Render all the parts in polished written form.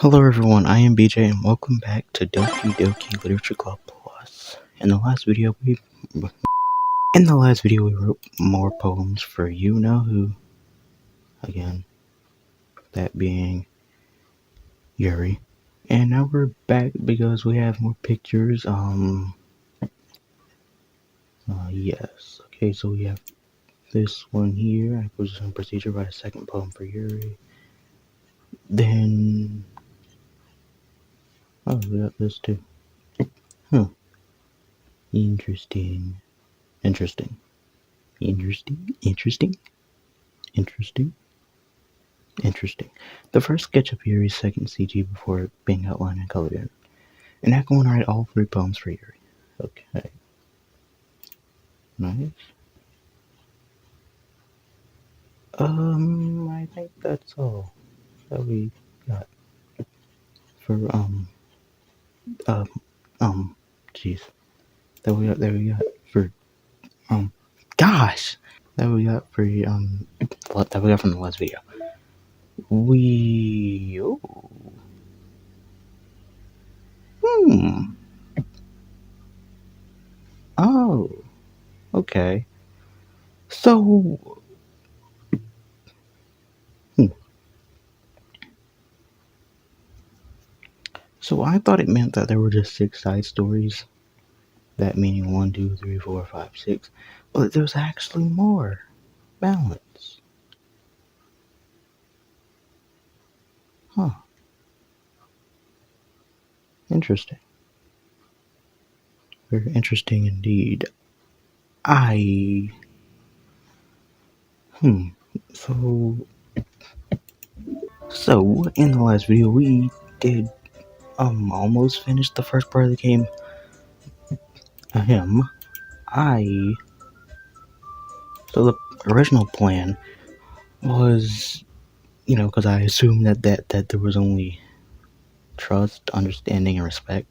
Hello everyone, I am BJ and welcome back to Doki Literature Club Plus. In the last video we wrote more poems for you know who, again, that being Yuri. And now we're back because we have more pictures. Yes. Okay, so we have this one here. I was in procedure, write a second poem for Yuri. Then, oh, we got this too. Huh. Interesting. Interesting. Interesting. Interesting. Interesting. Interesting. The first sketch of Yuri's second CG before being outlined and colored in. And I can write all three poems for Yuri. Okay. Nice. I think that's all that we got for um jeez. That we got for um gosh that we got from the last video. We oh, hmm. Oh, okay. So hmm. So I thought it meant that there were just 6 side stories. That meaning 1, 2, 3, 4, 5, 6. But there's actually more. Balance. Huh. Interesting. Very interesting indeed. I hmm. So in the last video we did almost finish the first part of the game. Him. I so the original plan was, because I assumed that there was only trust, understanding, and respect.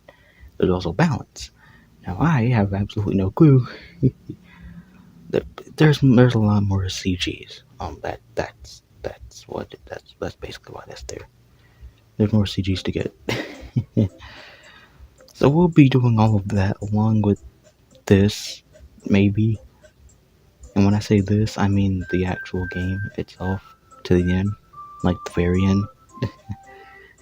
There's also balance. Now I have absolutely no clue. there's a lot more CGs. That's basically why that's there. There's more CGs to get. So we'll be doing all of that along with this, maybe. And when I say this, I mean the actual game itself to the end, like the very end.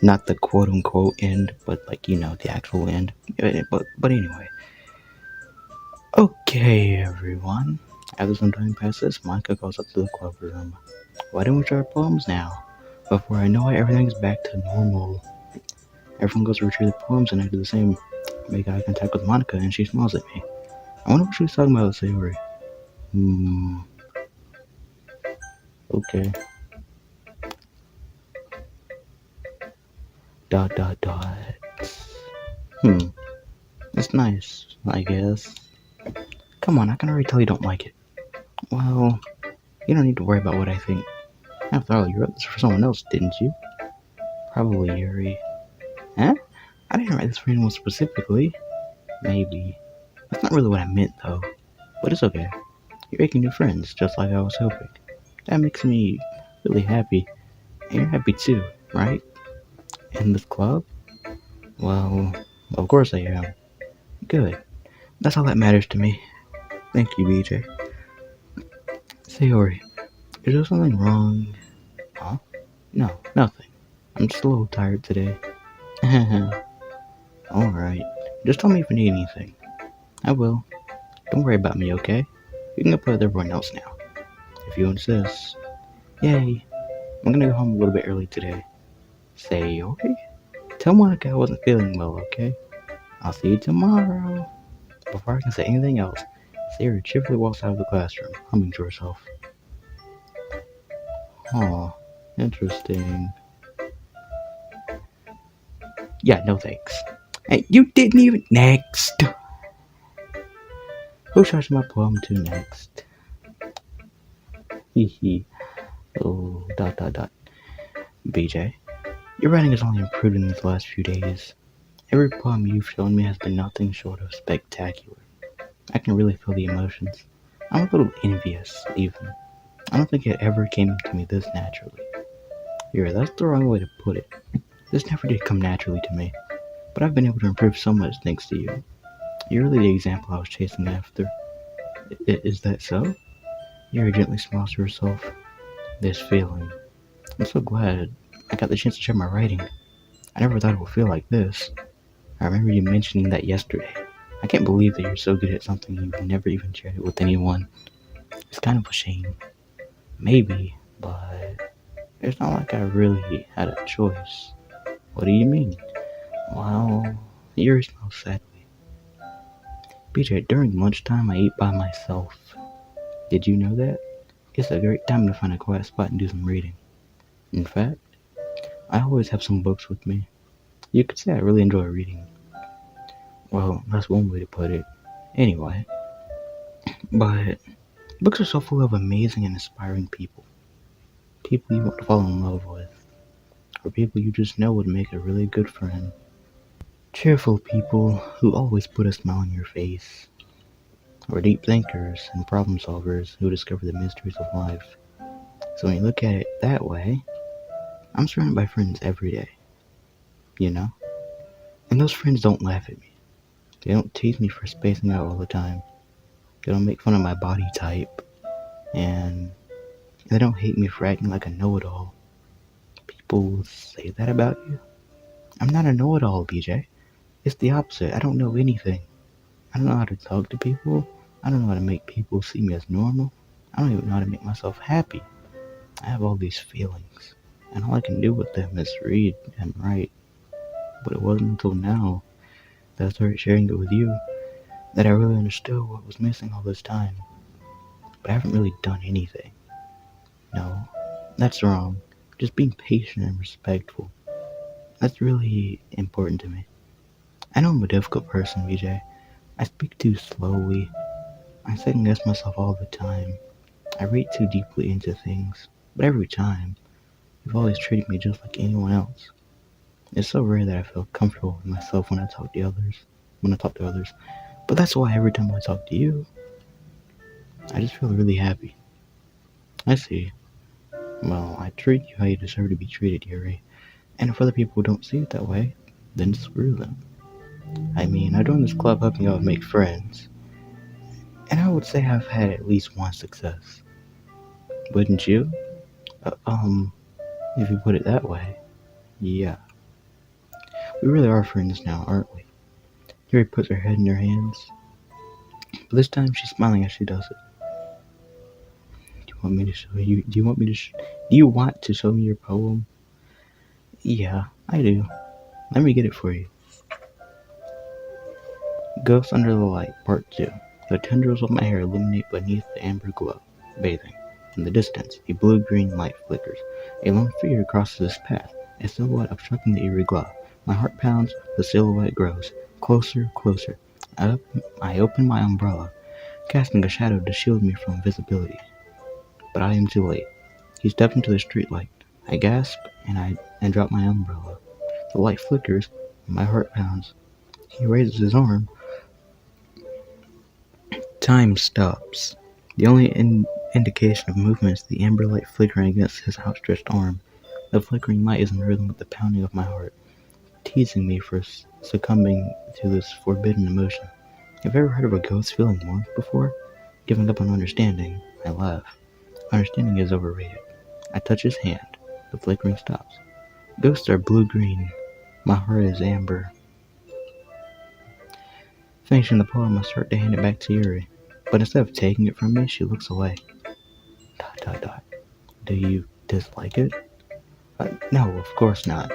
Not the quote unquote end, but the actual end. But anyway. Okay, everyone. After some time passes, Monica goes up to the club room. Why don't we try poems now? Before I know it, everything's back to normal. Everyone goes to retrieve the poems and I do the same. Make eye contact with Monica and she smiles at me. I wonder what she was talking about with Sayori. Okay. Dot dot dot. Hmm. It's nice, I guess. Come on, I can already tell you don't like it. Well, you don't need to worry about what I think. After all, you wrote this for someone else, didn't you? Probably Yuri. Huh? I didn't write this for anyone specifically. Maybe. That's not really what I meant, though. But it's okay. You're making new friends, just like I was hoping. That makes me really happy. And you're happy too, right? In this club? Well, of course I am. Good. That's all that matters to me. Thank you, BJ. Sayori, is there something wrong? Huh? No, nothing. I'm just a little tired today. Alright. Just tell me if you need anything. I will. Don't worry about me, okay? You can go play with everyone else now. If you insist. Yay. I'm gonna go home a little bit early today. Sayori? Tell Monica I wasn't feeling well, okay? I'll see you tomorrow. Before I can say anything else, Sayori cheerfully walks out of the classroom, humming to herself. Aw, interesting. Yeah, no thanks. Hey, you didn't even. Next! Who should my poem to next? Hee hee. Oh, dot dot dot. BJ, your writing has only improved in these last few days. Every poem you've shown me has been nothing short of spectacular. I can really feel the emotions. I'm a little envious, even. I don't think it ever came to me this naturally. Here, that's the wrong way to put it. This never did come naturally to me, but I've been able to improve so much thanks to you. You're really the example I was chasing after. Is that so? Yuri gently smiles to herself. This feeling. I'm so glad I got the chance to share my writing. I never thought it would feel like this. I remember you mentioning that yesterday. I can't believe that you're so good at something you've never even shared it with anyone. It's kind of a shame. Maybe, but it's not like I really had a choice. What do you mean? Well, Yuri smiles sadly. BJ, during lunchtime I eat by myself. Did you know that? It's a great time to find a quiet spot and do some reading. In fact, I always have some books with me. You could say I really enjoy reading. Well, that's one way to put it. Anyway, but books are so full of amazing and inspiring people. People you want to fall in love with, or people you just know would make a really good friend. Cheerful people who always put a smile on your face, or deep thinkers and problem solvers who discover the mysteries of life. So when you look at it that way, I'm surrounded by friends every day, you know? And those friends don't laugh at me. They don't tease me for spacing out all the time. They don't make fun of my body type. And they don't hate me for acting like a know-it-all. People say that about you? I'm not a know-it-all, BJ. It's the opposite. I don't know anything. I don't know how to talk to people. I don't know how to make people see me as normal. I don't even know how to make myself happy. I have all these feelings, and all I can do with them is read and write. But it wasn't until now that I started sharing it with you that I really understood what was missing all this time. But I haven't really done anything. No, that's wrong. Just being patient and respectful. That's really important to me. I know I'm a difficult person, BJ. I speak too slowly. I second guess myself all the time. I read too deeply into things. But every time, you've always treated me just like anyone else. It's so rare that I feel comfortable with myself when I talk to others. But that's why every time I talk to you, I just feel really happy. I see. Well, I treat you how you deserve to be treated, Yuri. And if other people don't see it that way, then screw them. I mean, I joined this club hoping I would make friends. And I would say I've had at least one success. Wouldn't you? Uh, um, if you put it that way. Yeah. We really are friends now, aren't we? Yuri puts her head in her hands. But this time she's smiling as she does it. Do you want me to show you? Do you want to show me your poem? Yeah, I do. Let me get it for you. Ghost Under the Light, Part 2. The tendrils of my hair illuminate beneath the amber glow, bathing. In the distance, a blue-green light flickers. A lone figure crosses this path, a silhouette obstructing the eerie glow. My heart pounds, the silhouette grows. Closer, closer. I open my umbrella, casting a shadow to shield me from visibility. But I am too late. He steps into the streetlight. I gasp and drop my umbrella. The light flickers, and my heart pounds. He raises his arm. Time stops. The only indication of movement is the amber light flickering against his outstretched arm. The flickering light is in rhythm with the pounding of my heart, teasing me for succumbing to this forbidden emotion. Have you ever heard of a ghost feeling warmth before? Giving up on understanding, I laugh. Understanding is overrated. I touch his hand. The flickering stops. Ghosts are blue-green. My heart is amber. Finishing the poem, I start to hand it back to Yuri. But instead of taking it from me, she looks away. ... Do you dislike it? No, of course not.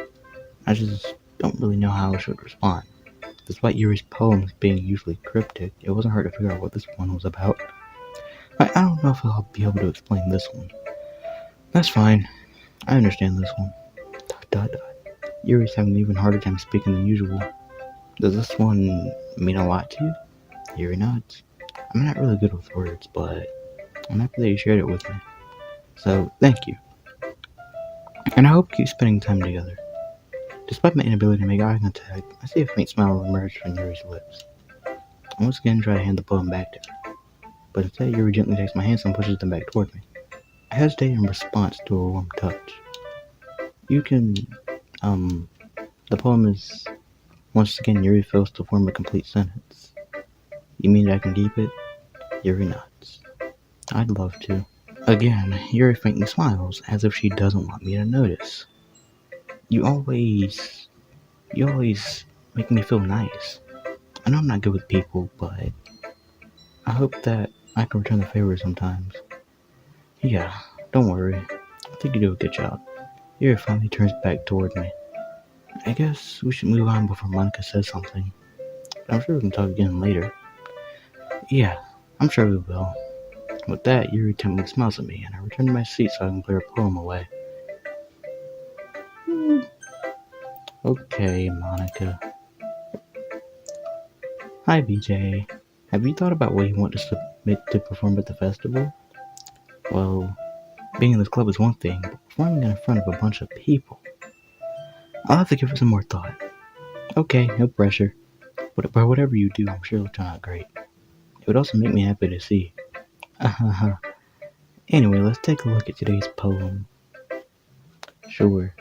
I just don't really know how I should respond. Despite Yuri's poems being usually cryptic, it wasn't hard to figure out what this one was about. I don't know if I'll be able to explain this one. That's fine. I understand this one. ... Yuri's having an even harder time speaking than usual. Does this one mean a lot to you? Yuri nods. I'm not really good with words, but I'm happy that you shared it with me. So, thank you. And I hope we keep spending time together. Despite my inability to make eye contact, I see a faint smile emerge from Yuri's lips. I once again try to hand the poem back to her, but instead Yuri gently takes my hands and pushes them back toward me. I hesitate in response to a warm touch. You can, The poem is, once again, Yuri fails to form a complete sentence. You mean I can keep it? Yuri nods. I'd love to. Again, Yuri faintly smiles, as if she doesn't want me to notice. You always make me feel nice. I know I'm not good with people, but I hope that I can return the favor sometimes. Yeah, don't worry. I think you do a good job. Yuri finally turns back toward me. I guess we should move on before Monica says something. I'm sure we can talk again later. Yeah, I'm sure we will. With that, Yuri temptingly smiles at me, and I return to my seat so I can clear a poem away. Okay, Monica. Hi, BJ. Have you thought about what you want to submit to perform at the festival? Well, being in this club is one thing, but performing in front of a bunch of people. I'll have to give it some more thought. Okay, no pressure. But whatever you do, I'm sure it'll turn out great. It would also make me happy to see. Anyway, let's take a look at today's poem. Sure.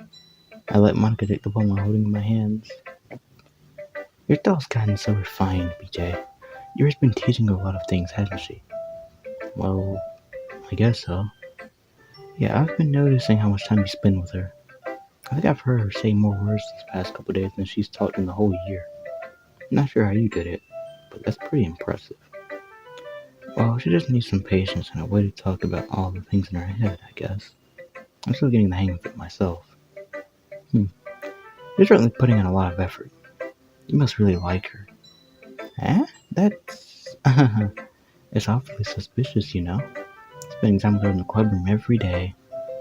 I let Monica take the poem while holding it in my hands. Your doll's gotten so refined, BJ. Yuri's been teaching her a lot of things, hasn't she? Well, I guess so. Yeah, I've been noticing how much time you spend with her. I think I've heard her say more words this past couple days than she's talked in the whole year. I'm not sure how you did it, but that's pretty impressive. Well, she just needs some patience and a way to talk about all the things in her head, I guess. I'm still getting the hang of it myself. You're certainly putting in a lot of effort. You must really like her. Eh? That's... it's awfully suspicious, you know? Spending time with her in the clubroom every day,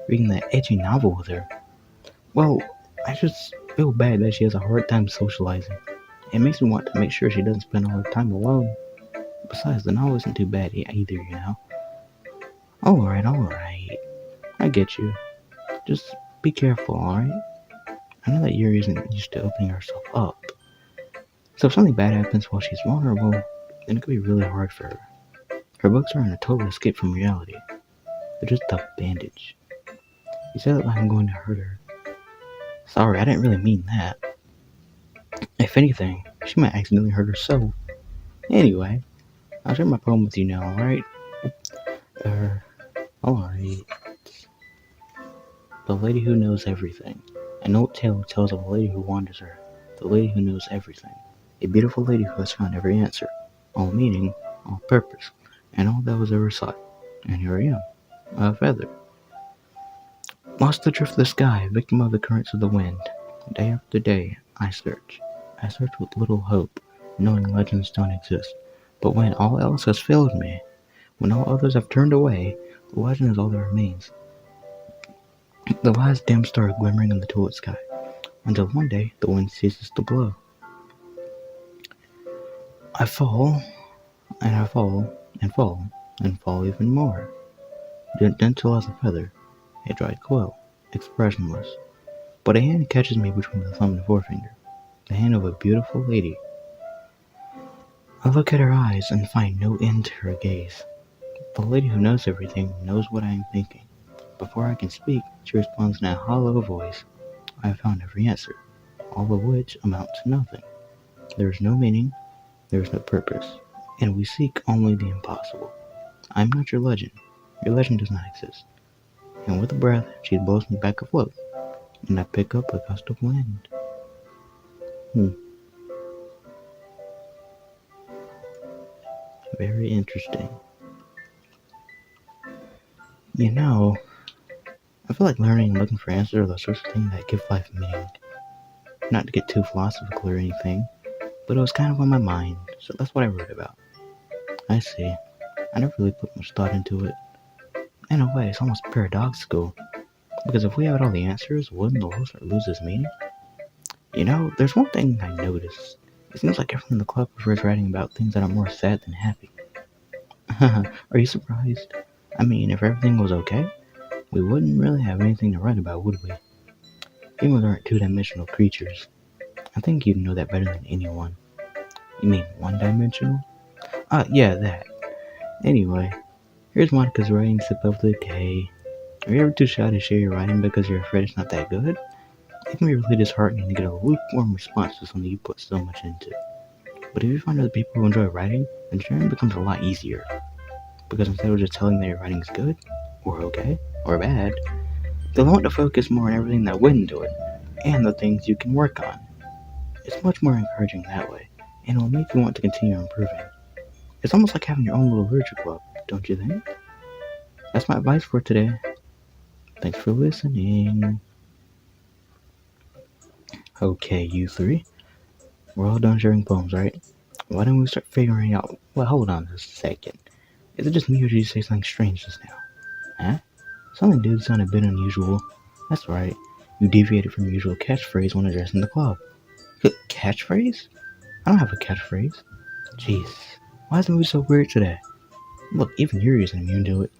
reading that edgy novel with her. Well, I just feel bad that she has a hard time socializing. It makes me want to make sure she doesn't spend all her time alone. Besides, the novel isn't too bad either, you know? Alright. I get you. Just be careful, alright? I know that Yuri isn't used to opening herself up. So if something bad happens while she's vulnerable, then it could be really hard for her. Her books aren't a total escape from reality. They're just a bandage. You say that like I'm going to hurt her. Sorry, I didn't really mean that. If anything, she might accidentally hurt herself. Anyway, I'll share my poem with you now, alright? Alright. The Lady Who Knows Everything. An old tale tells of a lady who wanders her. The lady who knows everything. A beautiful lady who has found every answer. All meaning, all purpose, and all that was ever sought. And here I am, a feather. Lost adrift the sky, victim of the currents of the wind. Day after day, I search. I search with little hope, knowing legends don't exist. But when all else has failed me, when all others have turned away, the legend is all that remains. The last dim star glimmering in the tulip sky, until one day the wind ceases to blow. I fall, and I fall, and fall, and fall even more. Gentle as a feather, a dried quill, expressionless. But a hand catches me between the thumb and forefinger, the hand of a beautiful lady. I look at her eyes and find no end to her gaze. The lady who knows everything knows what I am thinking. Before I can speak, she responds in a hollow voice. I have found every answer, all of which amount to nothing. There is no meaning, there is no purpose, and we seek only the impossible. I am not your legend. Your legend does not exist. And with a breath, she blows me back afloat, and I pick up a gust of wind. Very interesting. You know, I feel like learning and looking for answers are the sorts of things that give life meaning. Not to get too philosophical or anything, but it was kind of on my mind, so that's what I wrote about. I see. I never really put much thought into it. In a way, it's almost paradoxical, because if we had all the answers, wouldn't the world start lose its meaning? You know, there's one thing I noticed. It seems like everyone in the club prefers writing about things that are more sad than happy. Are you surprised? I mean, if everything was okay, we wouldn't really have anything to write about, would we? Humans aren't two-dimensional creatures. I think you'd know that better than anyone. You mean one-dimensional? Yeah, that. Anyway, here's Monica's writing tip of the day. Are you ever too shy to share your writing because you're afraid it's not that good? It can be really disheartening to get a lukewarm response to something you put so much into. But if you find other people who enjoy writing, then sharing becomes a lot easier. Because instead of just telling that your writing is good, or okay, or bad, they'll want to focus more on everything that went into it, and the things you can work on. It's much more encouraging that way, and it'll make you want to continue improving. It's almost like having your own little literature club, don't you think? That's my advice for today. Thanks for listening. Okay, you three. We're all done sharing poems, right? Why don't we start figuring out... Well, hold on just a second. Is it just me or did you say something strange just now? Huh? Something did sound a bit unusual. That's right. You deviated from your usual catchphrase when addressing the club. Catchphrase? I don't have a catchphrase. Jeez. Why is the mood so weird today? Look, even Yuri isn't immune to it.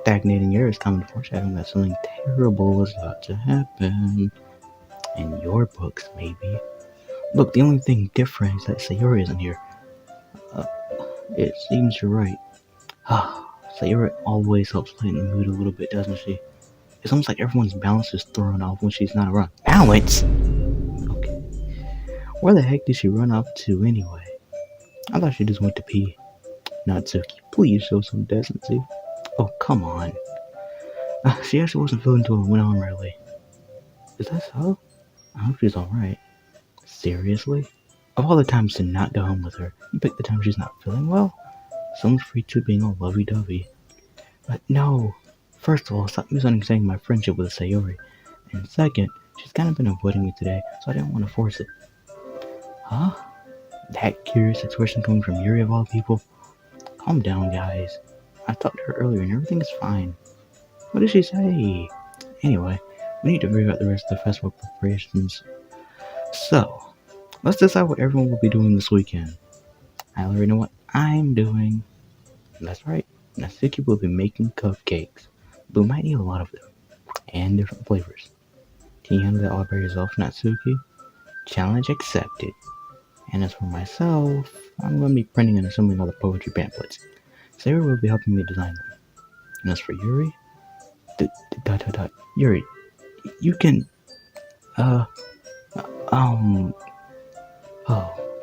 Stagnating air is common foreshadowing that something terrible is about to happen. In your books, maybe. Look, the only thing different is that Sayori isn't here. Uh, it seems you're right. Sayori always helps lighten the mood a little bit, doesn't she? It's almost like everyone's balance is thrown off when she's not around. Balance? Okay. Where the heck did she run off to anyway? I thought she just went to pee. Natsuki, please show some decency. Oh, come on. She actually wasn't feeling too well, went on early. Is that so? I hope she's alright. Seriously? Of all the times to not go home with her, you pick the time she's not feeling well? Someone's free to being all lovey-dovey. But no. First of all, stop misunderstanding my friendship with Sayori. And second, she's kind of been avoiding me today, so I didn't want to force it. Huh? That curious expression coming from Yuri of all people? Calm down, guys. I talked to her earlier and everything is fine. What did she say? Anyway, we need to figure out the rest of the festival preparations. So, let's decide what everyone will be doing this weekend. I already know what I'm doing. That's right, Natsuki will be making cupcakes. But we might need a lot of them, and different flavors. Can you handle that all by yourself, Natsuki? Challenge accepted. And as for myself, I'm going to be printing and assembling all the poetry pamphlets. Sarah will be helping me design them. And as for Yuri, Yuri, you can,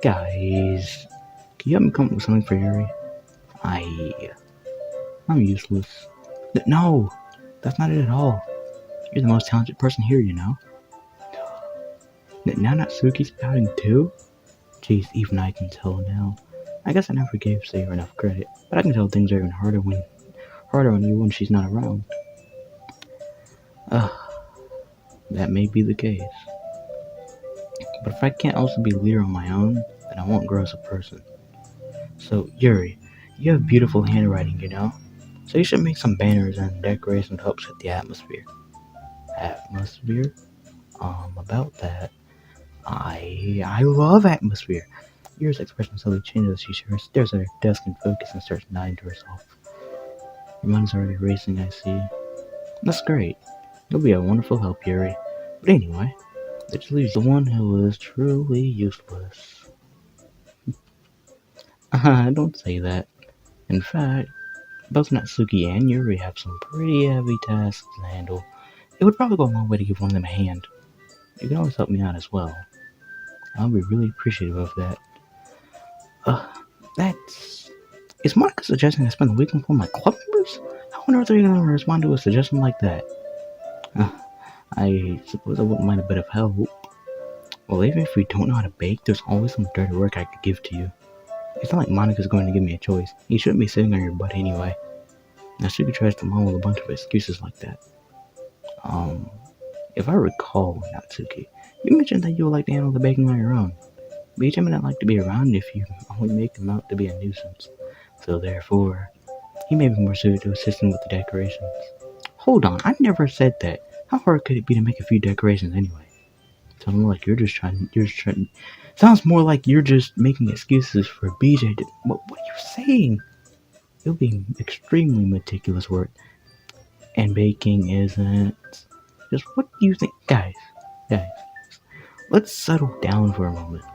guys, can you help me come up with something for Yuri? I'm useless. No, that's not it at all. You're the most talented person here, you know. Now Natsuki's pouting too? Jeez, even I can tell now. I guess I never gave Sayori enough credit, but I can tell things are even harder on you when she's not around. That may be the case. But if I can't also be a leader on my own, then I won't grow as a person. So, Yuri, you have beautiful handwriting, you know? So you should make some banners and decorations to help set the atmosphere. Atmosphere? About that. I love atmosphere. Yuri's expression suddenly changes as she stares at her desk in focus and starts nodding to herself. Your mind's already racing, I see. That's great. You'll be a wonderful help, Yuri. But anyway, that just leaves the one who is truly useless. Don't say that. In fact, both Natsuki and Yuri have some pretty heavy tasks to handle. It would probably go a long way to give one of them a hand. You can always help me out as well. I'll be really appreciative of that. That's... Is Monica suggesting I spend the weekend with my club members? How on earth are you going to respond to a suggestion like that? I suppose I wouldn't mind a bit of help. Well, even if we don't know how to bake, there's always some dirty work I could give to you. It's not like Monica's going to give me a choice. You shouldn't be sitting on your butt anyway. Natsuki tries to mumble a bunch of excuses like that. If I recall, Natsuki, you mentioned that you would like to handle the baking on your own. But you tell me not like to be around if you only make him out to be a nuisance. So therefore, he may be more suited to assisting with the decorations. Hold on, I never said that. How hard could it be to make a few decorations anyway? Sounds more like you're just trying. Sounds more like you're just making excuses for BJ to... What are you saying? It'll be extremely meticulous work. And baking isn't... Just what do you think? Guys, let's settle down for a moment.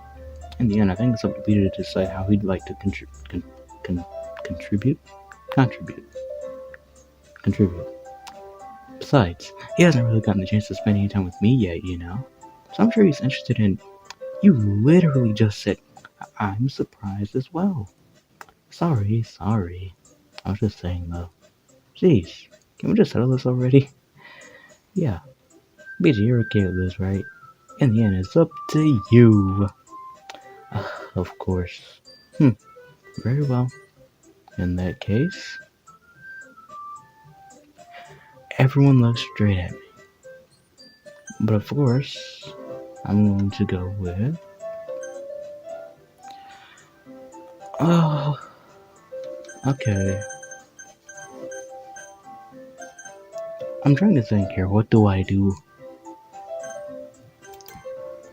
In the end, I think it's up to Peter to decide how he'd like to contribute. Besides, he hasn't really gotten the chance to spend any time with me yet, you know? So I'm sure he's interested in. You literally just said, I'm surprised as well. Sorry. I was just saying though. Jeez, can we just settle this already? Yeah, BG, you're okay with this, right? In the end, it's up to you. Of course. Very well. In that case, everyone looks straight at me. But of course, I'm going to go with. Oh, okay. I'm trying to think here. What do I do?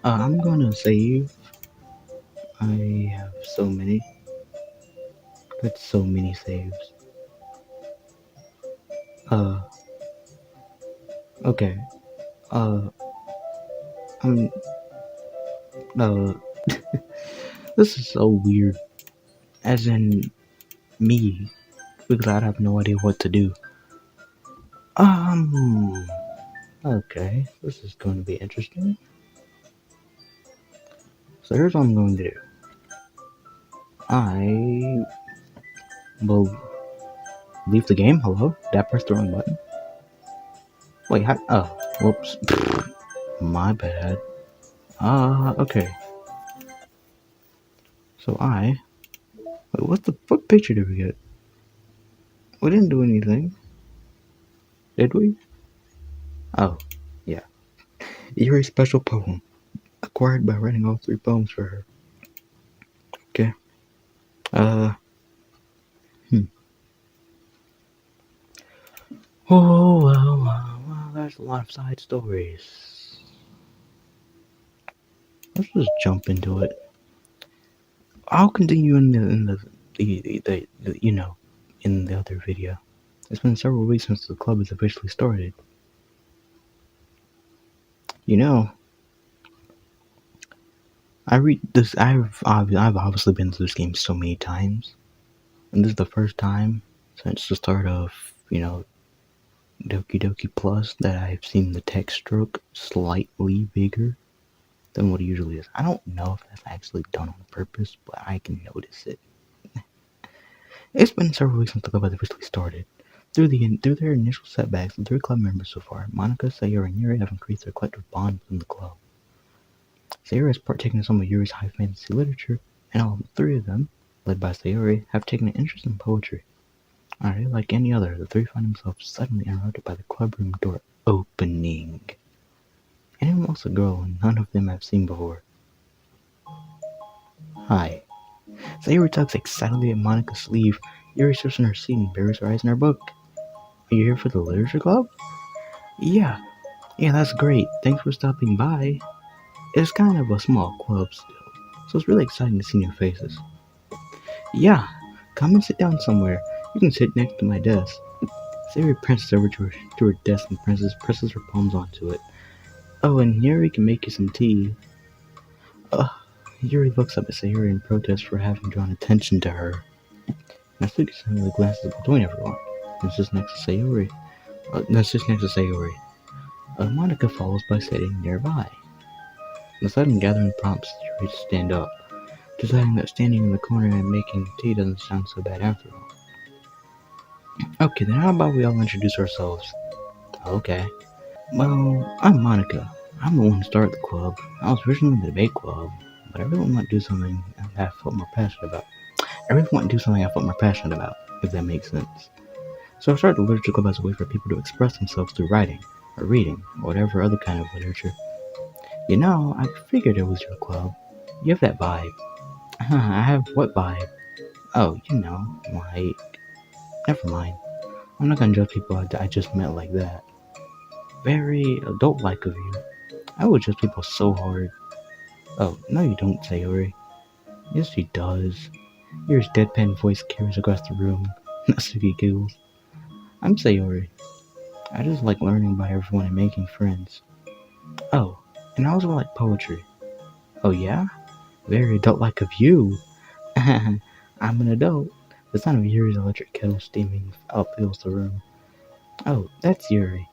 I'm gonna save. I have so many. Got so many saves. Uh, okay. Uh, I'm. Uh, this is so weird. As in, me. Because I have no idea what to do. Um. Okay. This is going to be interesting. So here's what I'm going to do. I will leave the game. Hello? Did I press the wrong button? Wait, how? Oh, whoops. My bad. Okay. So wait, what picture did we get? We didn't do anything. Did we? Oh, yeah. Yuri's special poem. Acquired by writing all 3 poems for her. Okay. Uh, hmm. Oh, well, there's a lot of side stories. Let's just jump into it. I'll continue in the you know, in the other video. It's been several weeks since the club has officially started. You know, I read this. I've obviously been through this game so many times, and this is the first time since the start of Doki Doki Plus that I've seen the text stroke slightly bigger than what it usually is. I don't know if that's actually done on purpose, but I can notice it. It's been several weeks since the club has officially started. Through their initial setbacks, the 3 club members so far, Monica, Sayori, and Yuri, have increased their collective bond within the club. Sayori has partaken in some of Yuri's high fantasy literature, and all 3 of them, led by Sayori, have taken an interest in poetry. Alright, like any other, the 3 find themselves suddenly interrupted by the clubroom door opening. And it was a girl none of them have seen before. Hi. Sayori tugs excitedly at Monica's sleeve. Yuri sits in her seat and buries her eyes in her book. Are you here for the literature club? Yeah, that's great. Thanks for stopping by. It's kind of a small club still, so it's really exciting to see new faces. Yeah, come and sit down somewhere. You can sit next to my desk. Sayori prances over to her desk and presses her palms onto it. Oh, and Yuri can make you some tea. Yuri looks up at Sayori in protest for having drawn attention to her. Natsuki suddenly glances between everyone and sits next to Sayori. Monica follows by sitting nearby. The sudden gathering prompts Yuri to stand up, deciding that standing in the corner and making tea doesn't sound so bad after all. Okay, then how about we all introduce ourselves? Okay. Well, I'm Monica. I'm the one who started the club. I was originally in the debate club, but I really want to do something I felt more passionate about. If that makes sense. So I started the literature club as a way for people to express themselves through writing, or reading, or whatever other kind of literature. You know, I figured it was your club. You have that vibe. I have what vibe? Oh, like... Never mind. I'm not gonna judge people I just met like that. Very adult-like of you. I would judge people so hard. Oh, no you don't, Sayori. Yes, she does. Yuri's deadpan voice carries across the room. Natsuki giggles. I'm Sayori. I just like learning about everyone and making friends. Oh, and I also like poetry. Oh yeah? Very adult-like of you. I'm an adult. The sound of Yuri's electric kettle steaming fills the room. Oh, that's Yuri.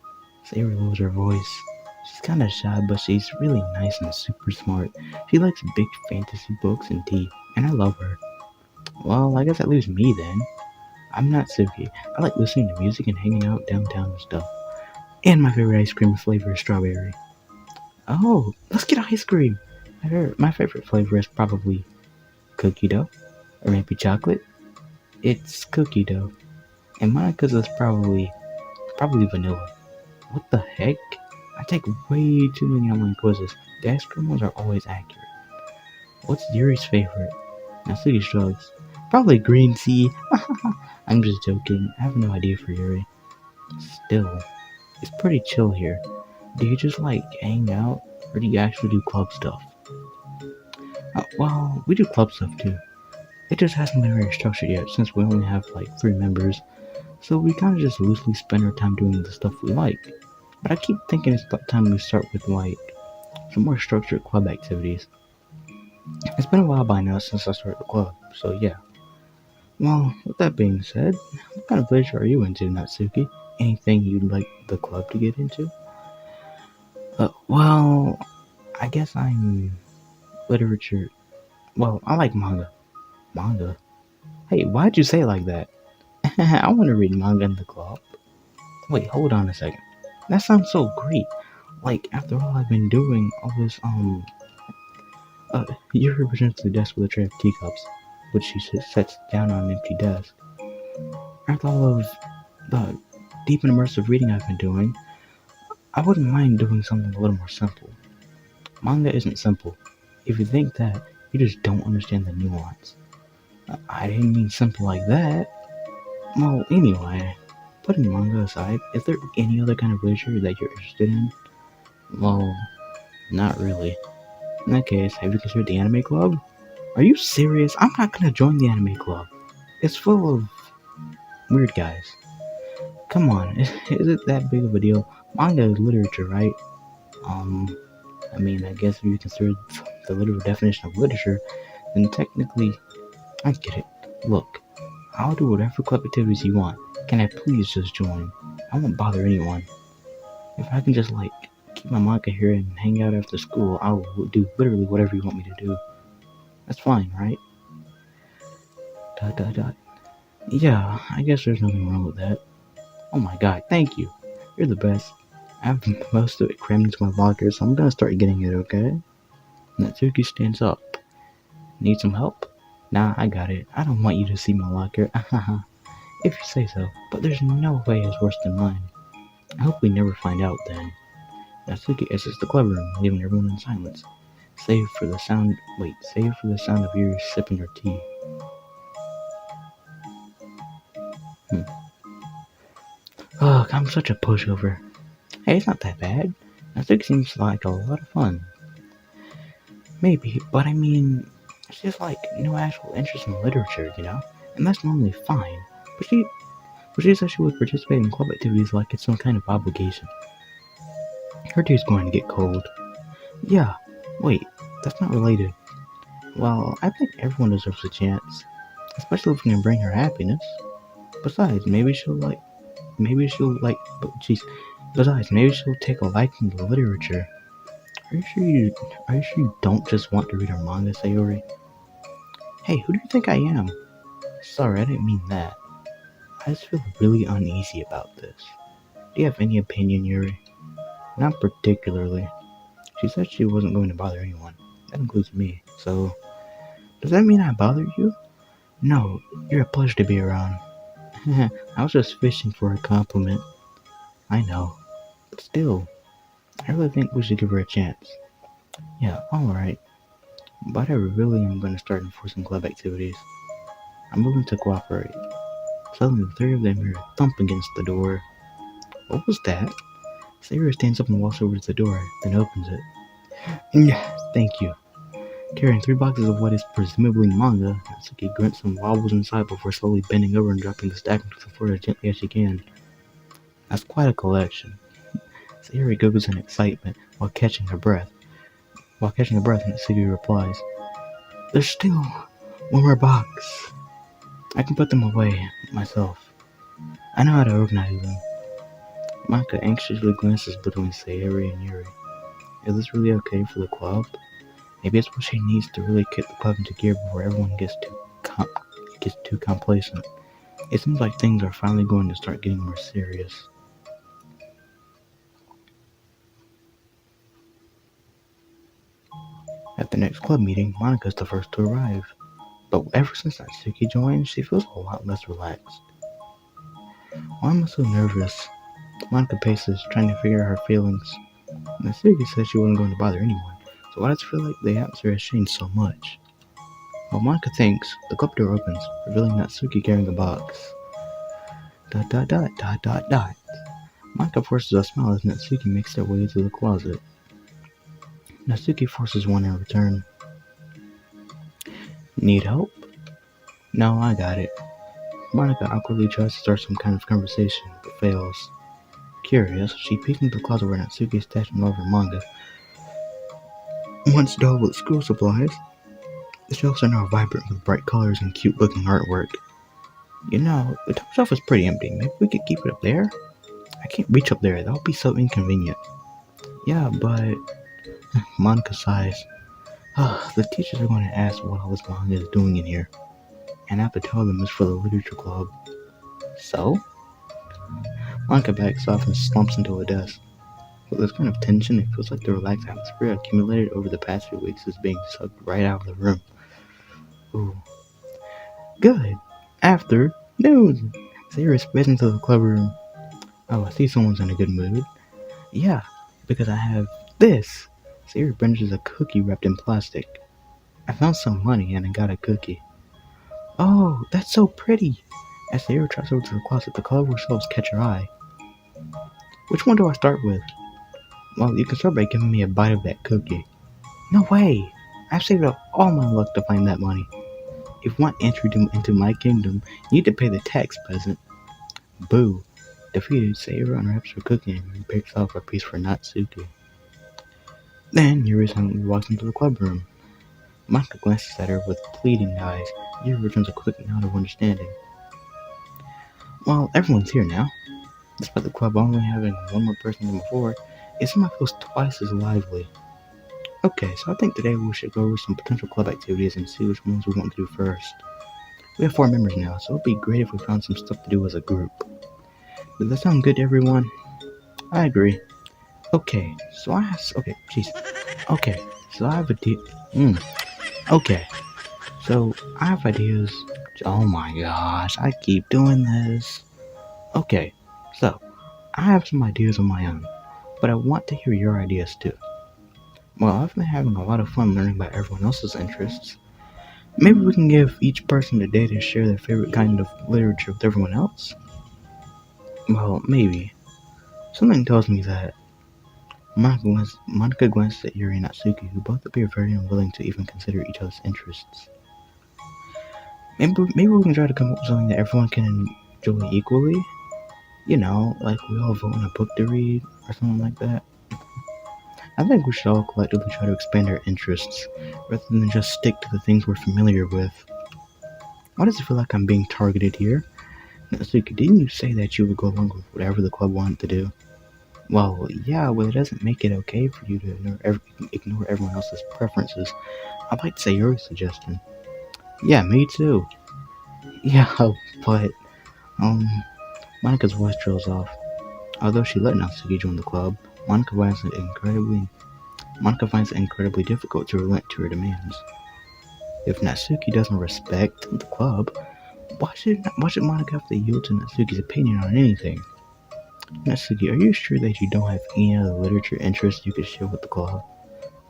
Sayori lowers her voice. She's kinda shy, but she's really nice and super smart. She likes big fantasy books and tea, and I love her. Well, I guess that leaves me then. I'm Natsuki. I like listening to music and hanging out downtown and stuff. And my favorite ice cream flavor is strawberry. Oh, let's get ice cream! My favorite flavor is probably cookie dough, or maybe chocolate. It's cookie dough. And Monica's is probably vanilla. What the heck? I take way too many online quizzes. The ice cream ones are always accurate. What's Yuri's favorite? Natsuki shrugs. Probably green tea. I'm just joking. I have no idea for Yuri. Still, it's pretty chill here. Do you just like hang out, or do you actually do club stuff? Well, we do club stuff too. It just hasn't been very structured yet since we only have like 3 members, so we kind of just loosely spend our time doing the stuff we like. But I keep thinking it's about time we start with like some more structured club activities. It's been a while by now since I started the club, so yeah. Well, with that being said, what kind of literature are you into, Natsuki? Anything you'd like the club to get into? Well, I guess I'm literature. Well, I like manga. Manga? Hey, why'd you say it like that? I want to read manga in the club. Wait, hold on a second. That sounds so great. Like, after all I've been doing, all this, you represent the desk with a tray of teacups, which she sets down on an empty desk. After all of the deep and immersive reading I've been doing, I wouldn't mind doing something a little more simple. Manga isn't simple. If you think that, you just don't understand the nuance. I didn't mean simple like that. Well, anyway, putting manga aside, is there any other kind of literature that you're interested in? Well, not really. In that case, have you considered the anime club? Are you serious? I'm not gonna join the anime club. It's full of weird guys. Come on, is it that big of a deal? Manga is literature, right? I guess if you consider the literal definition of literature, then technically, I get it. Look, I'll do whatever club activities you want. Can I please just join? I won't bother anyone. If I can just, like, keep my manga here and hang out after school, I'll do literally whatever you want me to do. That's fine, right? Dot dot dot. Yeah, I guess there's nothing wrong with that. Oh my god, thank you. You're the best. I have most of it crammed into my locker, so I'm gonna start getting it, okay? Natsuki stands up. Need some help? Nah, I got it. I don't want you to see my locker. If you say so, but there's no way it's worse than mine. I hope we never find out then. Natsuki exits the club room, leaving everyone in silence. Save for the sound of you sipping your tea. Ugh, I'm such a pushover. Hey, it's not that bad. Natsuki seems like a lot of fun. Maybe, but I mean, she has like no actual interest in literature, you know? And that's normally fine. But she said she would participate in club activities like it's some kind of obligation. Her tea's going to get cold. Yeah, wait, that's not related. Well, I think everyone deserves a chance. Especially if we can bring her happiness. Besides, maybe she'll take a liking to literature. Are you sure you don't just want to read our manga, Sayori? Hey, who do you think I am? Sorry, I didn't mean that. I just feel really uneasy about this. Do you have any opinion, Yuri? Not particularly. She said she wasn't going to bother anyone. That includes me. So, does that mean I bother you? No, you're a pleasure to be around. I was just fishing for a compliment. I know. But still, I really think we should give her a chance. Yeah, alright. But I really am going to start enforcing club activities. I'm willing to cooperate. Suddenly, the 3 of them hear a thump against the door. What was that? Sarah stands up and walks over to the door, then opens it. Thank you. Carrying 3 boxes of what is presumably manga, Natsuki grunts and wobbles inside before slowly bending over and dropping the stack onto the floor as gently as she can. That's quite a collection. Sayori giggles in excitement while catching her breath. Natsuki replies, "There's still one more box. I can put them away myself. I know how to organize them." Monica anxiously glances between Sayori and Yuri. Is this really okay for the club? Maybe it's what she needs to really kick the club into gear before everyone gets too complacent. It seems like things are finally going to start getting more serious. At the next club meeting, Monica's the first to arrive. But ever since Natsuki joined, she feels a lot less relaxed. Why am I so nervous? Monica paces, trying to figure out her feelings. Natsuki said she wasn't going to bother anyone, so why does it feel like the atmosphere has changed so much? While Monica thinks, the club door opens, revealing Natsuki carrying a box. Dot dot dot dot dot dot. Monica forces a smile as Natsuki makes their way to the closet. Natsuki forces one in return. Need help? No, I got it. Monica awkwardly tries to start some kind of conversation, but fails. Curious, she peeks into the closet where Natsuki is stashing all of her manga. Once dull with school supplies, the shelves are now vibrant with bright colors and cute-looking artwork. You know, the top shelf is pretty empty. Maybe we could keep it up there? I can't reach up there. That would be so inconvenient. Yeah, but... Monica sighs. The teachers are going to ask what all this manga is doing in here. And I have to tell them it's for the literature club. So? Monica backs off and slumps into a desk. With this kind of tension, it feels like the relaxed atmosphere accumulated over the past few weeks is being sucked right out of the room. Ooh. Good. Afternoon. Sarah spits into the club room. Oh, I see someone's in a good mood. Yeah, because I have this. Sarah brandishes a cookie wrapped in plastic. I found some money and I got a cookie. Oh, that's so pretty. As Sarah trots over to the closet, the colorful shelves catch her eye. Which one do I start with? Well, you can start by giving me a bite of that cookie. No way! I've saved up all my luck to find that money. If you want entry into my kingdom, you need to pay the tax, peasant. Boo. Defeated, Sayori unwraps her cookie and picks off a piece for Natsuki. Then Yuri silently walks into the club room. Monica glances at her with pleading eyes. Yuri returns a quick nod of understanding. Well, everyone's here now. Despite the club only having one more person than before, it somehow feels twice as lively. Okay, so I think today we should go over some potential club activities and see which ones we want to do first. We have 4 members now, so it'd be great if we found some stuff to do as a group. Does that sound good to everyone? I agree. Okay, so I have... Okay, jeez. Okay, so I have a Okay, so I have ideas... Oh my gosh, I keep doing this. Okay, so I have some ideas of my own, but I want to hear your ideas too. Well, I've been having a lot of fun learning about everyone else's interests. Maybe we can give each person a day to share their favorite kind of literature with everyone else? Well, maybe. Something tells me that Monica glances at Yuri and Natsuki, who both appear very unwilling to even consider each other's interests. Maybe we can try to come up with something that everyone can enjoy equally? You know, like we all vote on a book to read, or something like that. I think we should all collectively try to expand our interests, rather than just stick to the things we're familiar with. Why does it feel like I'm being targeted here? Natsuki, didn't you say that you would go along with whatever the club wanted to do? Well, yeah, but it doesn't make it okay for you to ignore everyone else's preferences. I'd like to say your suggestion. Yeah, me too. Yeah, but, Monica's voice trails off. Although she let Natsuki join the club, Monica finds it incredibly difficult to relent to her demands. If Natsuki doesn't respect the club, why should Monica have to yield to Natsuki's opinion on anything? Natsuki, are you sure that you don't have any other literature interests you could share with the club?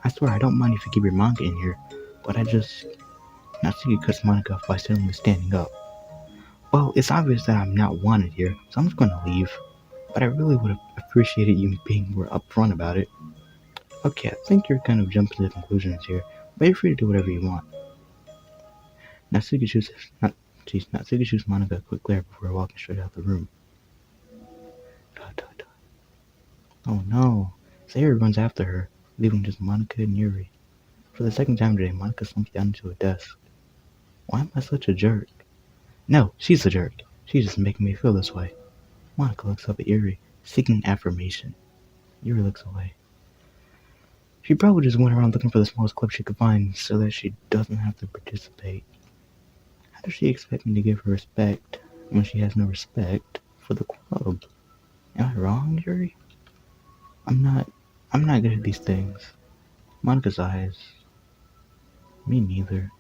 I swear I don't mind if you keep your manga in here, but Natsuki cuts Monica off by suddenly standing up. Well, it's obvious that I'm not wanted here, so I'm just going to leave. But I really would have appreciated you being more upfront about it. Okay, I think you're kind of jumping to conclusions here, but you're free to do whatever you want. Natsuki shoots Monica a quick glare before walking straight out of the room. Oh no, Sayori runs after her, leaving just Monica and Yuri. For the second time today, Monica slumps down into a desk. Why am I such a jerk? No, she's the jerk. She's just making me feel this way. Monica looks up at Yuri. seeking affirmation. Yuri looks away. She probably just went around looking for the smallest club she could find so that she doesn't have to participate. How does she expect me to give her respect when she has no respect for the club? Am I wrong, Yuri? I'm not. I'm not good at these things. Monika's eyes. Me neither.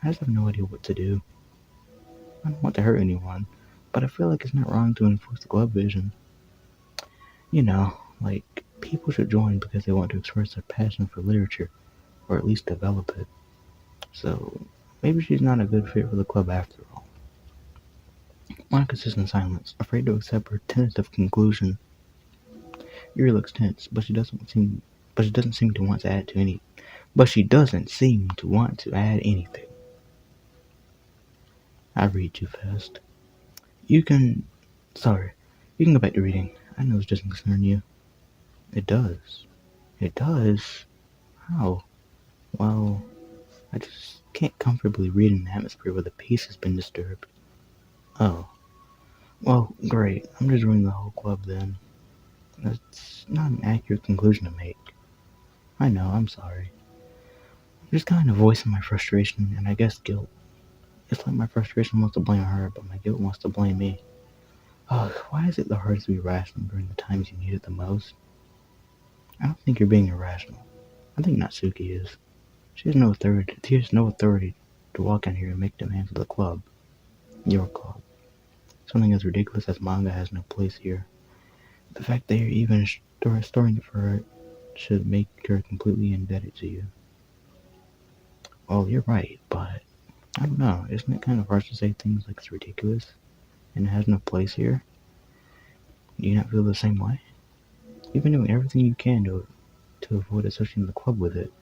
I just have no idea what to do. I don't want to hurt anyone, but I feel like it's not wrong to enforce the club vision. You know, like, people should join because they want to express their passion for literature, or at least develop it. So, maybe she's not a good fit for the club after all. Monica sits in silence, afraid to accept her tentative conclusion. Yuri looks tense, but she doesn't seem to want to add to any. But she doesn't seem to want to add anything. I read too fast. You can, sorry, you can go back to reading. I know this doesn't concern you. It does. It does? How? Well, I just can't comfortably read in an atmosphere where the peace has been disturbed. Oh. Well, great. I'm just ruining the whole club then. That's not an accurate conclusion to make. I know, I'm sorry. I'm just kind of voicing my frustration and I guess guilt. It's like my frustration wants to blame her, but my guilt wants to blame me. Ugh, why is it the hardest to be rational during the times you need it the most? I don't think you're being irrational. I think Natsuki is. She has no authority to walk in here and make demands of the club. Your club. Something as ridiculous as manga has no place here. The fact that you're even storing it for her should make her completely indebted to you. Well, you're right, but I don't know. Isn't it kind of harsh to say things like it's ridiculous and it has no place here? Do you not feel the same way? You've been doing everything you can to avoid associating the club with it,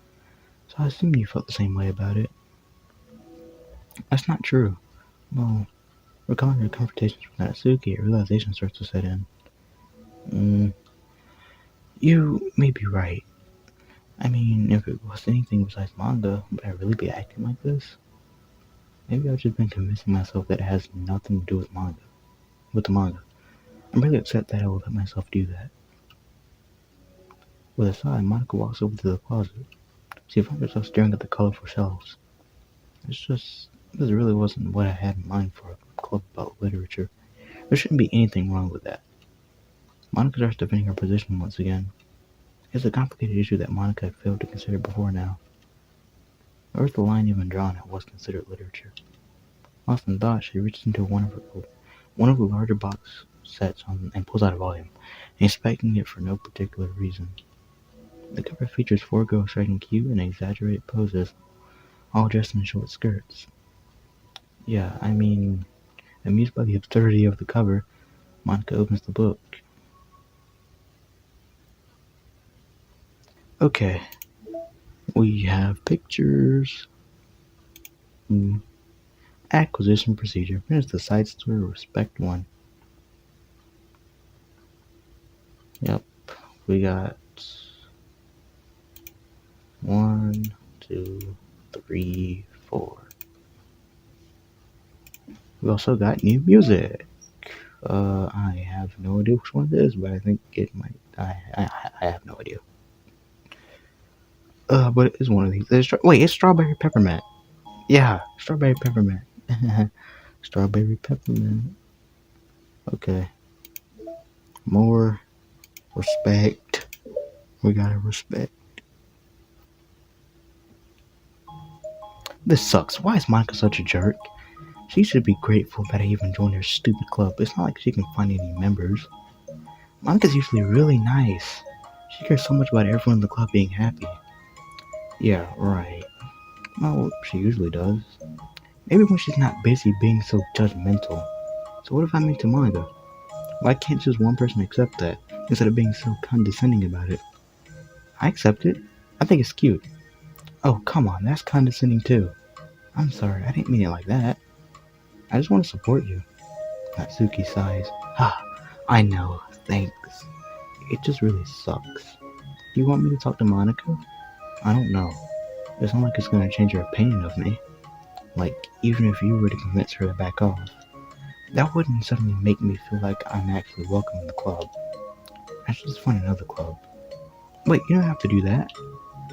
so I assume you felt the same way about it. That's not true. Well, recalling your confrontations with Natsuki, a realization starts to set in. You may be right. I mean, if it was anything besides manga, would I really be acting like this? Maybe I've just been convincing myself that it has nothing to do with the manga. I'm really upset that I will let myself do that. With a sigh, Monica walks over to the closet. She finds herself staring at the colorful shelves. This really wasn't what I had in mind for a club about literature. There shouldn't be anything wrong with that. Monica starts defending her position once again. It's a complicated issue that Monica had failed to consider before now. Where was the line even drawn at what's considered literature? Lost in thought, she reaches into one of the larger box sets and pulls out a volume, inspecting it for no particular reason. The cover features four girls striking cute and exaggerated poses, all dressed in short skirts. Yeah, I mean, amused by the absurdity of the cover, Monica opens the book. Okay, we have pictures. Acquisition procedure. Finish the side story. Respect one. Yep, we got 1, 2, 3, 4. We also got new music. I have no idea which one it is, but I think it might. I have no idea. But it is one of these. It's strawberry peppermint. Yeah, strawberry peppermint. Strawberry peppermint. Okay. More respect. We gotta respect. This sucks. Why is Monica such a jerk? She should be grateful that I even joined her stupid club. It's not like she can find any members. Monica's usually really nice. She cares so much about everyone in the club being happy. Yeah, right. Well, she usually does. Maybe when she's not busy being so judgmental. So what if I'm into Monica? Why can't just one person accept that, instead of being so condescending about it? I accept it. I think it's cute. Oh, come on, that's condescending too. I'm sorry, I didn't mean it like that. I just want to support you. Natsuki sighs. Ah, I know, thanks. It just really sucks. You want me to talk to Monica? I don't know. It's not like it's gonna change your opinion of me. Like, even if you were to convince her to back off, that wouldn't suddenly make me feel like I'm actually welcome in the club. I should just find another club. Wait, you don't have to do that.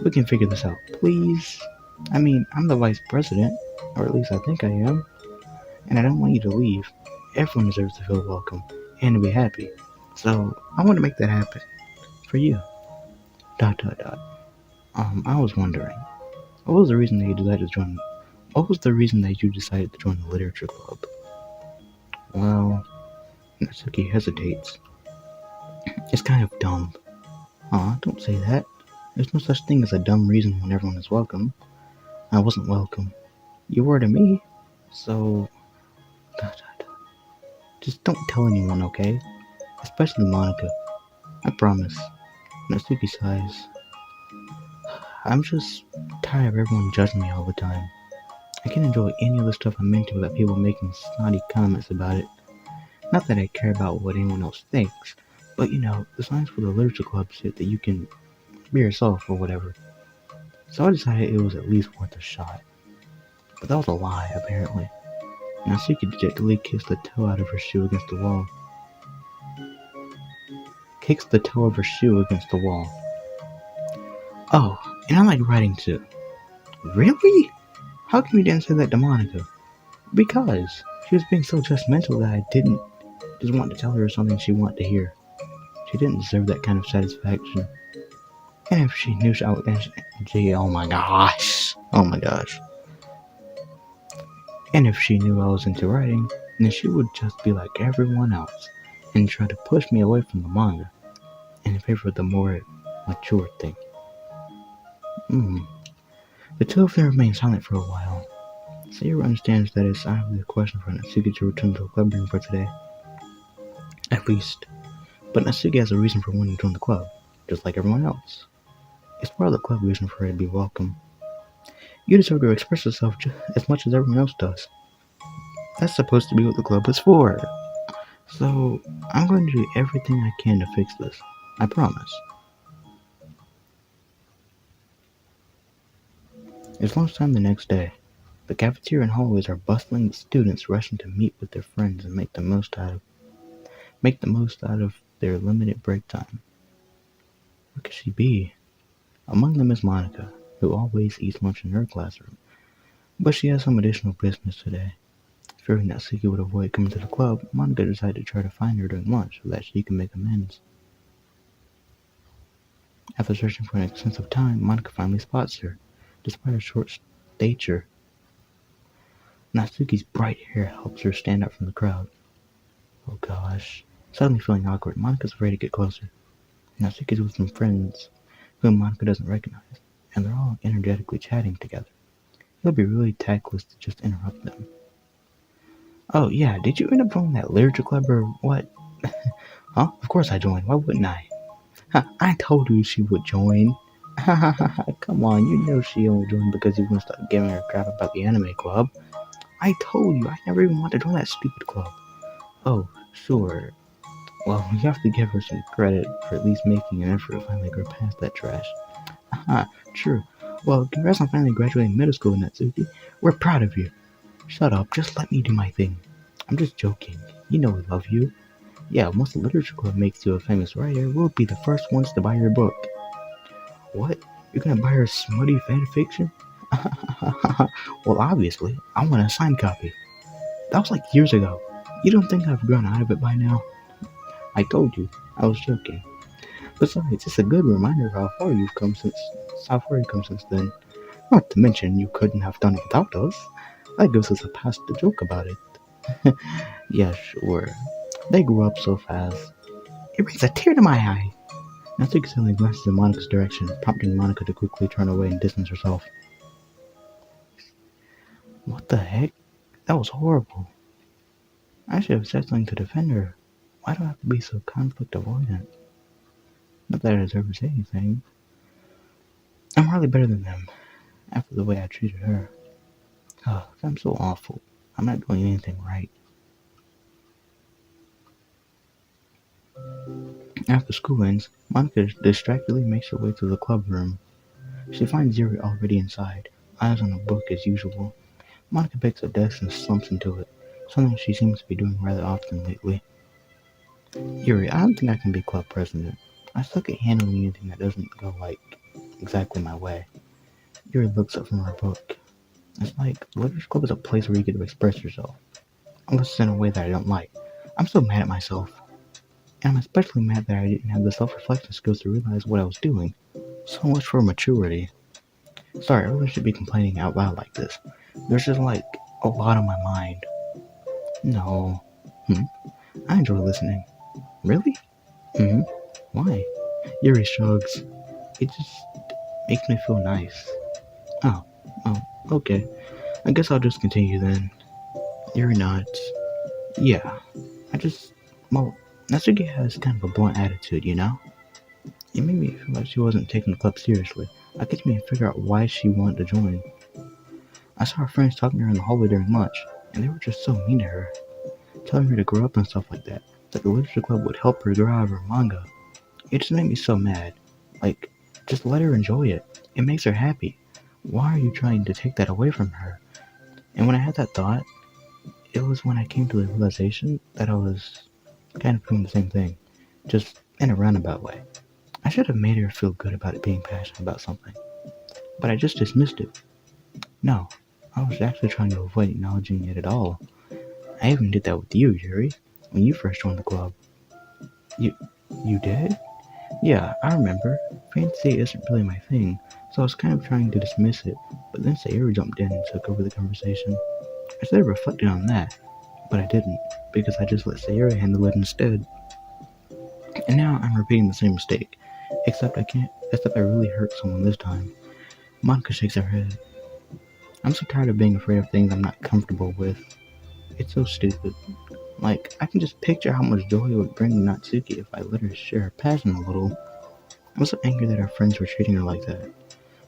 We can figure this out, please. I mean, I'm the vice president, or at least I think I am, and I don't want you to leave. Everyone deserves to feel welcome and to be happy. So I want to make that happen for you. Dot dot dot. I was wondering, what was the reason that you decided to join? What was the reason that you decided to join the literature club? Well, Natsuki hesitates. It's kind of dumb. Aw, don't say that. There's no such thing as a dumb reason when everyone is welcome. I wasn't welcome. You were to me. So, just don't tell anyone, okay? Especially Monica. I promise. Natsuki sighs. I'm just tired of everyone judging me all the time. I can't enjoy any of the stuff I'm into without people making snotty comments about it. Not that I care about what anyone else thinks, but the signs for the literature club said that you can be yourself or whatever. So I decided it was at least worth a shot. But that was a lie, apparently. Natsuki dejectedly kicks the toe out of her shoe against the wall. Kicks the toe of her shoe against the wall. Oh, and I like writing too. Really? How come you didn't say that to Monica? Because she was being so judgmental that I didn't just want to tell her something she wanted to hear. She didn't deserve that kind of satisfaction. And if she knew oh my gosh. Oh my gosh. And if she knew I was into writing, then she would just be like everyone else and try to push me away from the manga in favor of the more mature thing. The two of them remain silent for a while. Sayori understands that it's out of the question for Natsuki to return to the club room for today. At least. But Natsuki has a reason for wanting to join the club, just like everyone else. It's part of the club reason for her to be welcome. You deserve to express yourself as much as everyone else does. That's supposed to be what the club is for. So, I'm going to do everything I can to fix this. I promise. It's lunchtime the next day. The cafeteria and hallways are bustling with students rushing to meet with their friends and make the most out of their limited break time. Where could she be? Among them is Monica, who always eats lunch in her classroom, but she has some additional business today. Fearing that Natsuki would avoid coming to the club, Monica decided to try to find her during lunch so that she can make amends. After searching for an extensive time, Monica finally spots her. Despite her short stature, Natsuki's bright hair helps her stand out from the crowd. Oh gosh. Suddenly feeling awkward, Monica's afraid to get closer. Natsuki's with some friends whom Monica doesn't recognize, and they're all energetically chatting together. It would be really tactless to just interrupt them. Oh yeah, did you end up joining that literature club or what? Huh? Of course I joined. Why wouldn't I? I told you she would join. Come on, you know she only joined because you wouldn't stop giving her crap about the anime club. I told you, I never even wanted to join that stupid club. Oh, sure. Well, you have to give her some credit for at least making an effort to finally grow past that trash. True. Well, congrats on finally graduating middle school, Natsuki. We're proud of you. Shut up, just let me do my thing. I'm just joking. You know we love you. Yeah, once the literature club makes you a famous writer, we'll be the first ones to buy your book. What? You're gonna buy her smutty fan fiction? Well, obviously, I want a signed copy. That was like years ago. You don't think I've grown out of it by now? I told you, I was joking. Besides, it's a good reminder of how far you've come since then. Not to mention, you couldn't have done it without us. That gives us a pass to joke about it. Yeah, sure. They grew up so fast. It brings a tear to my eye. Natsuki suddenly glances in Monica's direction, prompting Monica to quickly turn away and distance herself. What the heck? That was horrible. I should have said something to defend her. Why do I have to be so conflict avoidant? Not that I deserve to say anything. I'm hardly better than them, after the way I treated her. Oh, I'm so awful. I'm not doing anything right. After school ends, Monica distractedly makes her way to the club room. She finds Yuri already inside, eyes on a book as usual. Monica picks a desk and slumps into it, something she seems to be doing rather often lately. Yuri, I don't think I can be club president. I suck at handling anything that doesn't go, like, exactly my way. Yuri looks up from her book. It's like, the Literature Club is a place where you get to express yourself, unless it's in a way that I don't like. I'm so mad at myself. And I'm especially mad that I didn't have the self-reflection skills to realize what I was doing. So much for maturity. Sorry, I really should be complaining out loud like this. There's just, like, a lot on my mind. No. Hmm? I enjoy listening. Really? Hmm? Why? Yuri shrugs. It just makes me feel nice. Oh. Oh, okay. I guess I'll just continue then. Yuri nods. Yeah. I just... Well, Natsuki has kind of a blunt attitude, you know? It made me feel like she wasn't taking the club seriously. I couldn't even figure out why she wanted to join. I saw her friends talking to her in the hallway during lunch, and they were just so mean to her, telling her to grow up and stuff like that, that the literature club would help her grow out of her manga. It just made me so mad. Like, just let her enjoy it. It makes her happy. Why are you trying to take that away from her? And when I had that thought, it was when I came to the realization that I was kind of doing the same thing, just in a roundabout way. I should have made her feel good about it being passionate about something, but I just dismissed it. No, I was actually trying to avoid acknowledging it at all. I even did that with you, Yuri, when you first joined the club. You, you did? Yeah, I remember. Fantasy isn't really my thing, so I was kind of trying to dismiss it, but then Sayuri jumped in and took over the conversation. I should have reflected on that, but I didn't, because I just let Sayuri handle it instead. And now I'm repeating the same mistake, except I really hurt someone this time. Monica shakes her head. I'm so tired of being afraid of things I'm not comfortable with. It's so stupid. Like, I can just picture how much joy it would bring Natsuki if I let her share her passion a little. I'm so angry that her friends were treating her like that.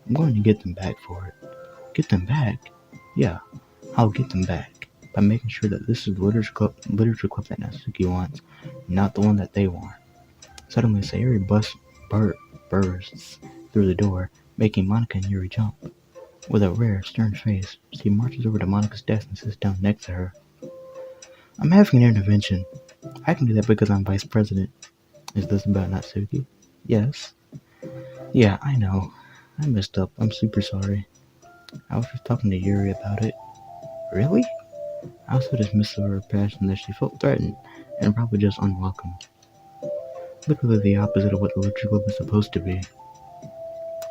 I'm going to get them back for it. Get them back? Yeah, I'll get them back. By making sure that this is the literature club that Natsuki wants, not the one that they want. Suddenly, Sayuri bursts through the door, making Monica and Yuri jump. With a rare, stern face, she marches over to Monica's desk and sits down next to her. I'm having an intervention. I can do that because I'm vice president. Is this about Natsuki? Yes. Yeah, I know. I messed up. I'm super sorry. I was just talking to Yuri about it. Really? I was so dismissive of her passion that she felt threatened and probably just unwelcome. Literally the opposite of what the literature club is supposed to be.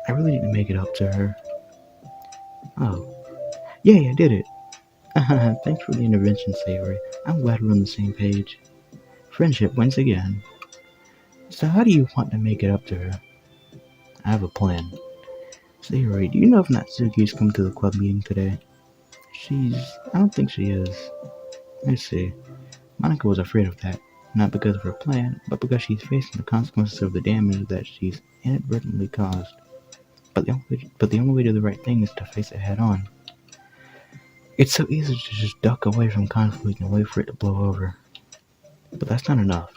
I really need to make it up to her. Oh. Yay, I did it! Thanks for the intervention, Sayori. I'm glad we're on the same page. Friendship wins again. So how do you want to make it up to her? I have a plan. Sayori, do you know if Natsuki's come to the club meeting today? I don't think she is. I see. Monica was afraid of that, not because of her plan, but because she's facing the consequences of the damage that she's inadvertently caused. But the only way to do the right thing is to face it head on. It's so easy to just duck away from conflict and wait for it to blow over. But that's not enough.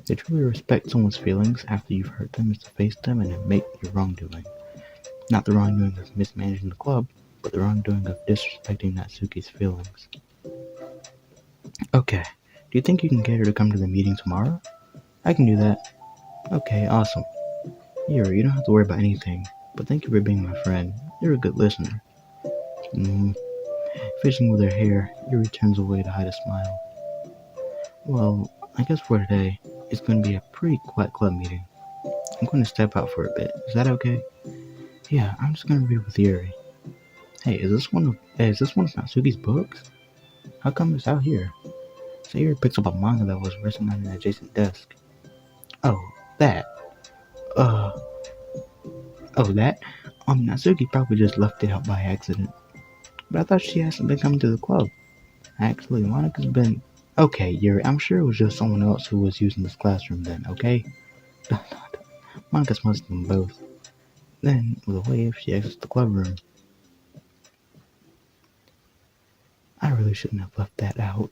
To truly respect someone's feelings after you've hurt them is to face them and admit your wrongdoing. Not the wrongdoing of mismanaging the club, but the wrongdoing of disrespecting Natsuki's feelings. Okay, do you think you can get her to come to the meeting tomorrow? I can do that. Okay, awesome. Yuri, you don't have to worry about anything, but thank you for being my friend. You're a good listener. Mm. Fishing with her hair, Yuri turns away to hide a smile. Well, I guess for today, it's going to be a pretty quiet club meeting. I'm going to step out for a bit. Is that okay? Yeah, I'm just going to read with Yuri. Hey, is this one of Natsuki's books? How come it's out here? So Yuri picks up a manga that was resting on an adjacent desk. Oh, that. Uh, that? Natsuki probably just left it out by accident. But I thought she hasn't been coming to the club. Actually, Monica's been... Okay, Yuri, I'm sure it was just someone else who was using this classroom then, okay? Monica's must have them both. Then, with a wave, she exits the club room. I really shouldn't have left that out.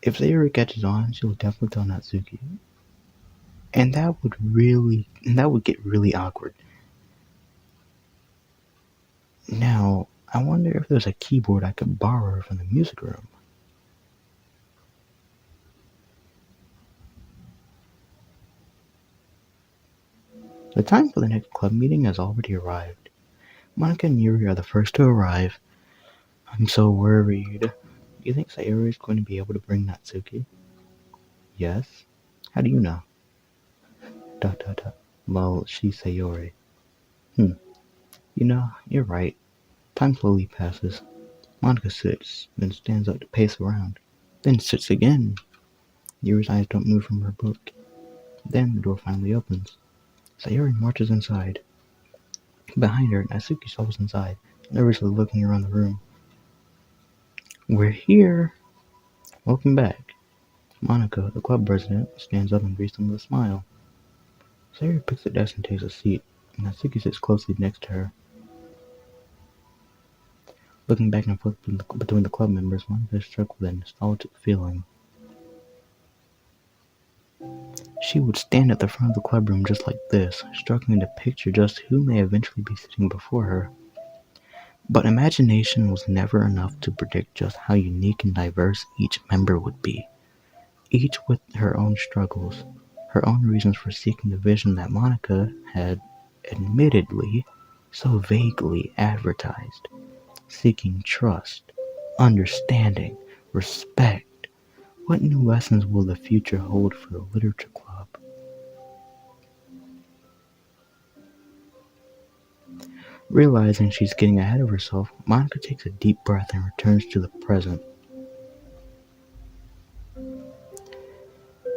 If Sayuri catches on, she'll definitely tell Natsuki. And that would get really awkward. Now, I wonder if there's a keyboard I could borrow from the music room. The time for the next club meeting has already arrived. Monica and Yuri are the first to arrive. I'm so worried. Do you think Sayori is going to be able to bring Natsuki? Yes. How do you know? Dot dot dot. Well, she's Sayori. Hmm. You're right. Time slowly passes. Monica sits, then stands up to pace around, then sits again. Yuri's eyes don't move from her book. Then the door finally opens. Sayori marches inside. Behind her, Natsuki shuffles inside, nervously looking around the room. We're here! Welcome back. Monica, the club president, stands up and greets them with a smile. Sayori picks a desk and takes a seat. Natsuki sits closely next to her. Looking back and forth between the club members, Monica is struck with a nostalgic feeling. She would stand at the front of the clubroom just like this, struggling to picture just who may eventually be sitting before her. But imagination was never enough to predict just how unique and diverse each member would be, each with her own struggles, her own reasons for seeking the vision that Monica had, admittedly, so vaguely advertised, seeking trust, understanding, respect. What new lessons will the future hold for the literature club? Realizing she's getting ahead of herself, Monica takes a deep breath and returns to the present.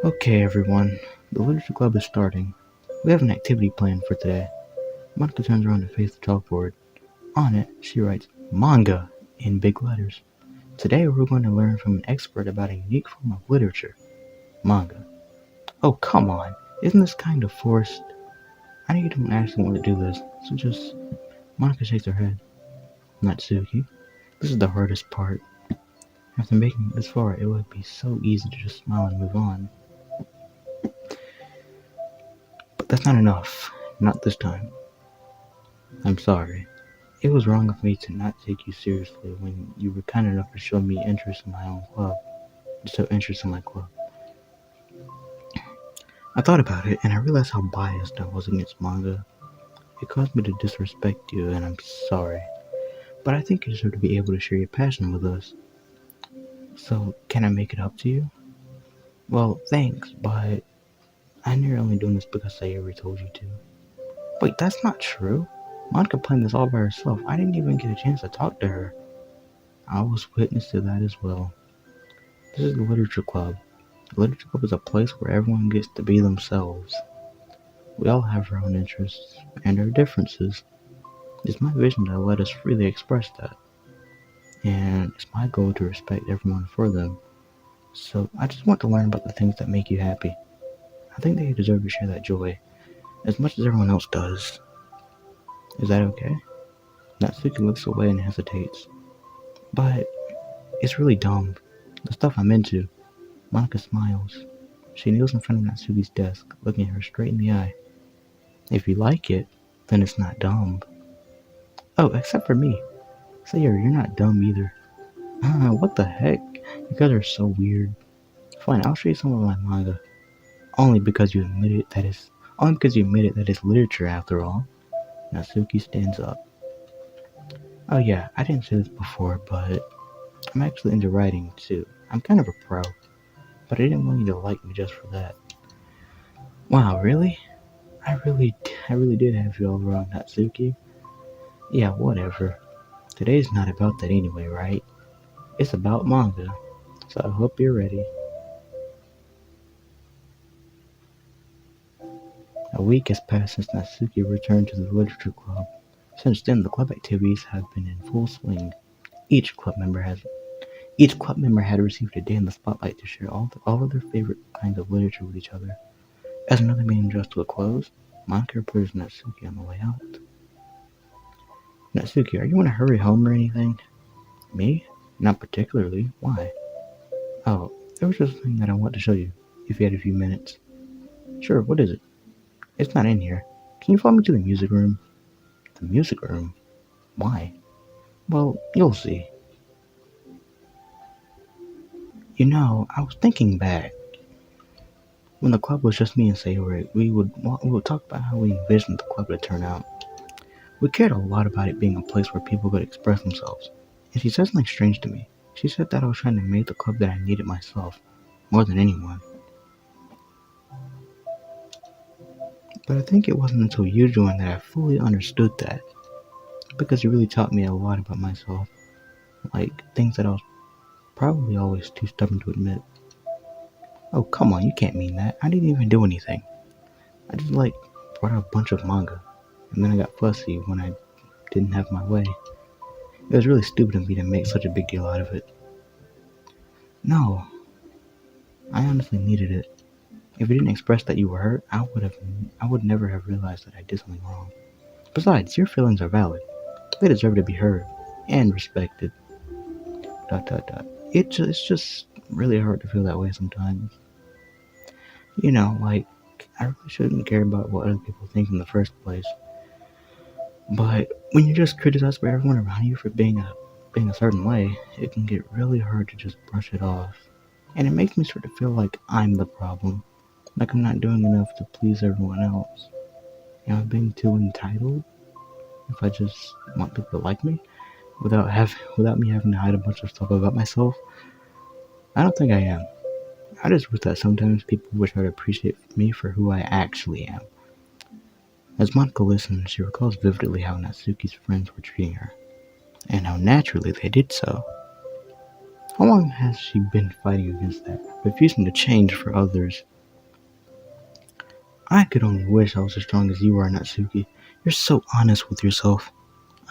Okay, everyone, the literature club is starting. We have an activity planned for today. Monica turns around to face the chalkboard. On it, she writes manga in big letters. Today we're going to learn from an expert about a unique form of literature, manga. Oh, come on, isn't this kind of forced? I know you don't actually want to do this, so just... Monica shakes her head. Natsuki, this is the hardest part. After making it this far, it would be so easy to just smile and move on. But that's not enough. Not this time. I'm sorry. It was wrong of me to not take you seriously when you were kind enough to show me interest in my own club. So interest in my club. I thought about it and I realized how biased I was against manga. It caused me to disrespect you and I'm sorry. But I think you deserve to be able to share your passion with us. So, can I make it up to you? Well, thanks, but I know you're only doing this because Sayori told you to. Wait, that's not true. Monica planned this all by herself. I didn't even get a chance to talk to her. I was witness to that as well. This is the Literature Club. The Literature Club is a place where everyone gets to be themselves. We all have our own interests and our differences. It's my vision to let us freely express that. And it's my goal to respect everyone for them. So I just want to learn about the things that make you happy. I think that you deserve to share that joy, as much as everyone else does. Is that okay? Natsuki looks away and hesitates. But it's really dumb. The stuff I'm into. Monica smiles. She kneels in front of Natsuki's desk, looking her straight in the eye. If you like it, then it's not dumb. Oh, except for me. Sayori, you're not dumb either. What the heck? You guys are so weird. Fine, I'll show you some of my manga. Only because you admitted that it's literature after all. Natsuki stands up. Oh yeah, I didn't say this before, but I'm actually into writing too. I'm kind of a pro, but I didn't want you to like me just for that. Wow, really? I really did have you all wrong, Natsuki. Yeah, whatever. Today's not about that anyway, right? It's about manga, so I hope you're ready. A week has passed since Natsuki returned to the literature club. Since then, the club activities have been in full swing. Each club member had received a day in the spotlight to share all of their favorite kinds of literature with each other. As another meeting draws to a close, Monica approaches Natsuki on the way out. Natsuki, are you in a hurry home or anything? Me? Not particularly. Why? Oh, there was just something that I want to show you, if you had a few minutes. Sure, what is it? It's not in here. Can you follow me to the music room? The music room? Why? Well, you'll see. I was thinking back. When the club was just me and Sayori, we would talk about how we envisioned the club to turn out. We cared a lot about it being a place where people could express themselves. And she said something strange to me. She said that I was trying to make the club that I needed myself, more than anyone. But I think it wasn't until you joined that I fully understood that. Because you really taught me a lot about myself, like things that I was probably always too stubborn to admit. Oh, come on, you can't mean that. I didn't even do anything. I just, brought out a bunch of manga. And then I got fussy when I didn't have my way. It was really stupid of me to make such a big deal out of it. No, I honestly needed it. If you didn't express that you were hurt, I would never have realized that I did something wrong. Besides, your feelings are valid. They deserve to be heard and respected. Dot dot dot. It's just really hard to feel that way sometimes. I really shouldn't care about what other people think in the first place. But when you're just criticized by everyone around you for being a certain way, it can get really hard to just brush it off. And it makes me sort of feel like I'm the problem. Like I'm not doing enough to please everyone else. I'm being too entitled if I just want people to like me without me having to hide a bunch of stuff about myself. I don't think I am. I just wish that sometimes people would try to appreciate me for who I actually am. As Monica listens, she recalls vividly how Natsuki's friends were treating her, and how naturally they did so. How long has she been fighting against that, refusing to change for others? I could only wish I was as strong as you are, Natsuki. You're so honest with yourself.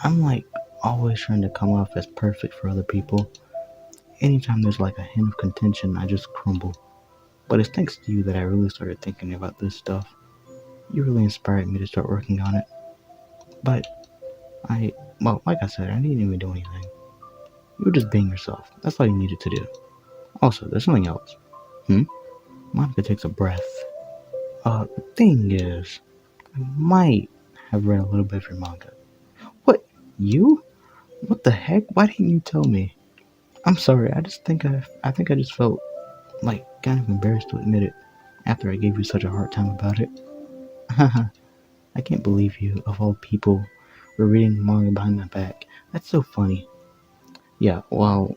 I'm always trying to come off as perfect for other people. Anytime there's a hint of contention, I just crumble. But it's thanks to you that I really started thinking about this stuff. You really inspired me to start working on it. But like I said, I didn't even do anything. You were just being yourself. That's all you needed to do. Also, there's something else. Hmm? Monica takes a breath. The thing is, I might have read a little bit of your manga. What? You? What the heck? Why didn't you tell me? I'm sorry. I think I just felt kind of embarrassed to admit it after I gave you such a hard time about it. Haha, I can't believe you, of all people, were reading manga behind my back. That's so funny. Yeah, well,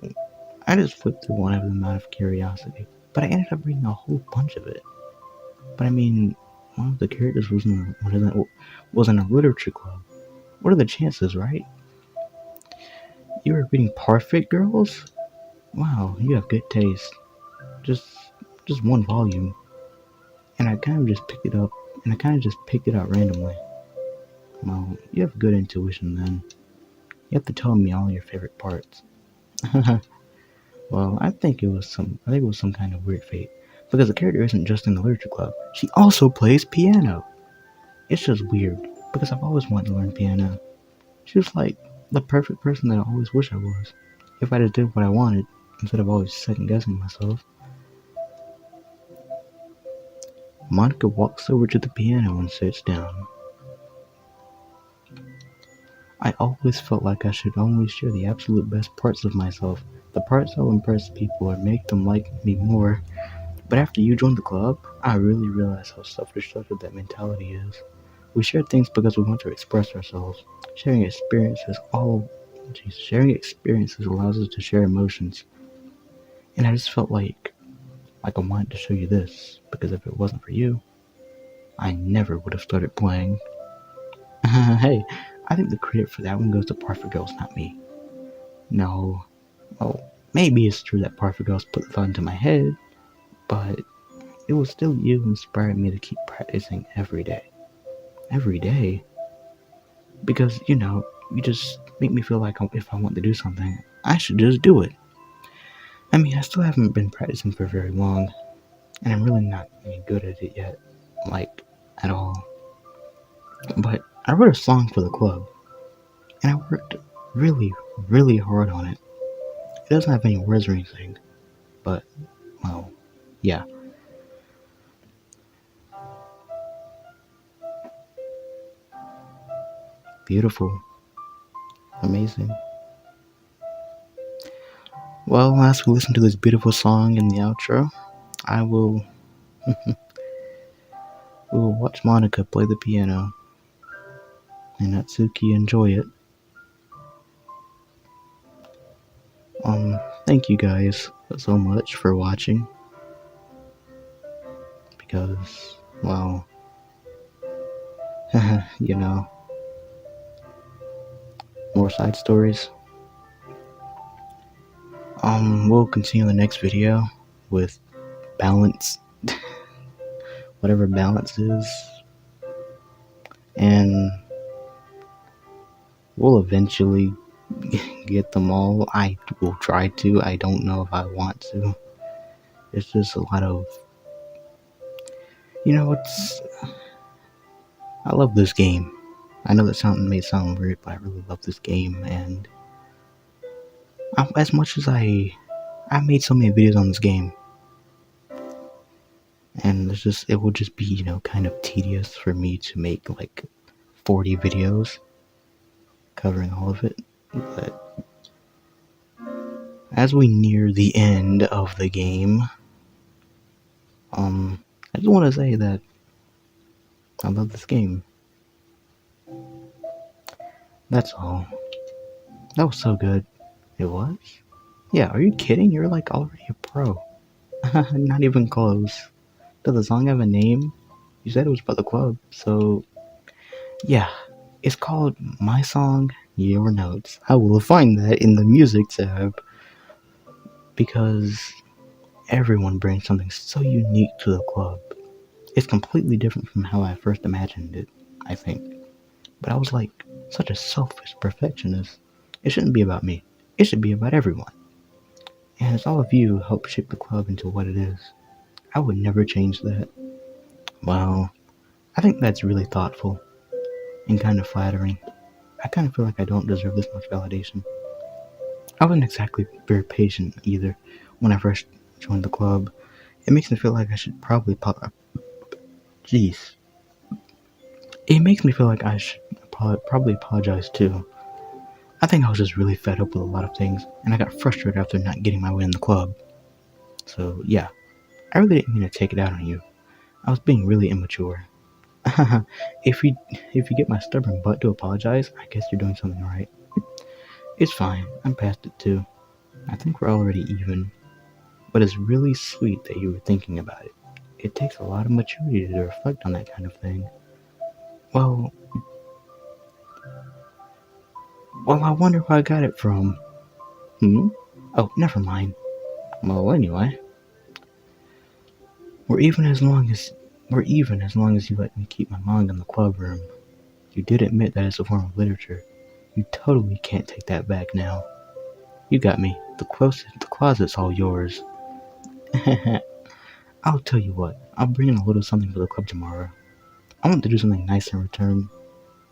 I just flipped through one of them out of curiosity, but I ended up reading a whole bunch of it. But I mean, one of the characters was in a literature club. What are the chances, right? You were reading Perfect Girls? Wow, you have good taste. Just, just one volume, and I kind of just picked it up, and I kind of just picked it out randomly. Well, you have good intuition then. You have to tell me all your favorite parts. Well, I think it was some kind of weird fate. Because the character isn't just in the literature club, she also plays piano. It's just weird, because I've always wanted to learn piano. She was the perfect person that I always wish I was. If I just did what I wanted, instead of always second guessing myself. Monica walks over to the piano and sits down. I always felt like I should only share the absolute best parts of myself, the parts that will impress people or make them like me more. But after you joined the club, I really realized how self-destructive that mentality is. We share things because we want to express ourselves. Sharing experiences sharing experiences allows us to share emotions. And I just felt like I wanted to show you this, because if it wasn't for you, I never would have started playing. Hey, I think the credit for that one goes to Perfect Girls, not me. No. Well, maybe it's true that Perfect Girls put the thought into my head, but it was still you who inspired me to keep practicing every day. Every day? Because, you just make me feel like if I want to do something, I should just do it. I mean, I still haven't been practicing for very long, and I'm really not any good at it yet. At all. But I wrote a song for the club, and I worked really, really hard on it. It doesn't have any words or anything, but, well, yeah. Beautiful. Amazing. Well, as we listen to this beautiful song in the outro, I will Ooh, watch Monica play the piano and Natsuki enjoy it. Thank you guys so much for watching because, well, you know, more side stories. We'll continue the next video with balance, whatever balance is, and we'll eventually get them all. I will try to. I don't know if I want to. It's just a lot of, it's. I love this game. I know that may sound weird, but I really love this game, and as much as I made so many videos on this game, and it will just be, kind of tedious for me to make like 40 videos covering all of it. But as we near the end of the game, I just want to say that I love this game. That's all. That was so good. It was? Yeah, are you kidding? You're like already a pro. Not even close. Does the song have a name? You said it was about the club, so yeah. It's called My Song, Your Notes. I will find that in the music tab because everyone brings something so unique to the club. It's completely different from how I first imagined it, I think. But I was like such a selfish perfectionist. It shouldn't be about me. It should be about everyone. And it's all of you who help shape the club into what it is. I would never change that. Well, I think that's really thoughtful and kind of flattering. I kind of feel like I don't deserve this much validation. I wasn't exactly very patient either when I first joined the club. It makes me feel like I should probably Jeez. It makes me feel like I should probably apologize too. I think I was just really fed up with a lot of things, and I got frustrated after not getting my way in the club. So yeah, I really didn't mean to take it out on you. I was being really immature. if you get my stubborn butt to apologize, I guess you're doing something right. It's fine. I'm past it too. I think we're already even. But it's really sweet that you were thinking about it. It takes a lot of maturity to reflect on that kind of thing. Well, I wonder where I got it from. Oh, never mind. Well, anyway, we're even as long as you let me keep my manga in the club room. You did admit that it's a form of literature. You totally can't take that back now. You got me. The closet's all yours. I'll tell you what. I'll bring in a little something for the club tomorrow. I want to do something nice in return.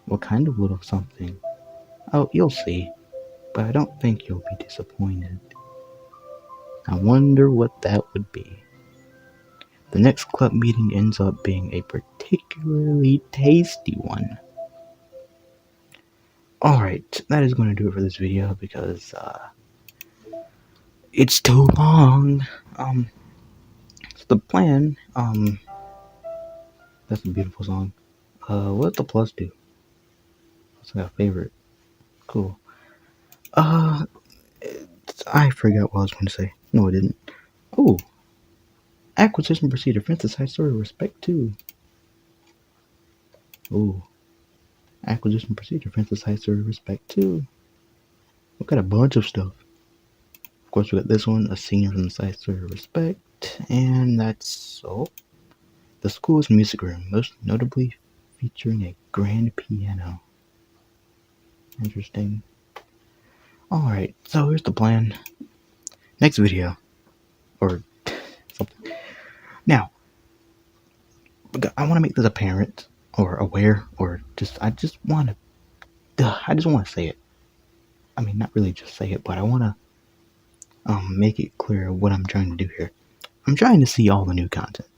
What kind of little something? Oh, you'll see. But I don't think you'll be disappointed. I wonder what that would be. The next club meeting ends up being a particularly tasty one. Alright, that is going to do it for this video because it's too long. So the plan, that's a beautiful song. What does the plus do? It's like a favorite. Cool. I forgot what I was going to say. No, I didn't. Oh, acquisition procedure. Francis High Story Respect 2. Oh, acquisition procedure. Francis High Story Respect 2. We've got a bunch of stuff. Of course, we got this one, a scene from the Side Story Respect, and that's all. The school's music room, most notably featuring a grand piano. Interesting. Alright, so here's the plan. Next video. Or something. Now, I want to make this apparent, or aware, or I just want to say it. I mean, not really just say it, but I want to make it clear what I'm trying to do here. I'm trying to see all the new content.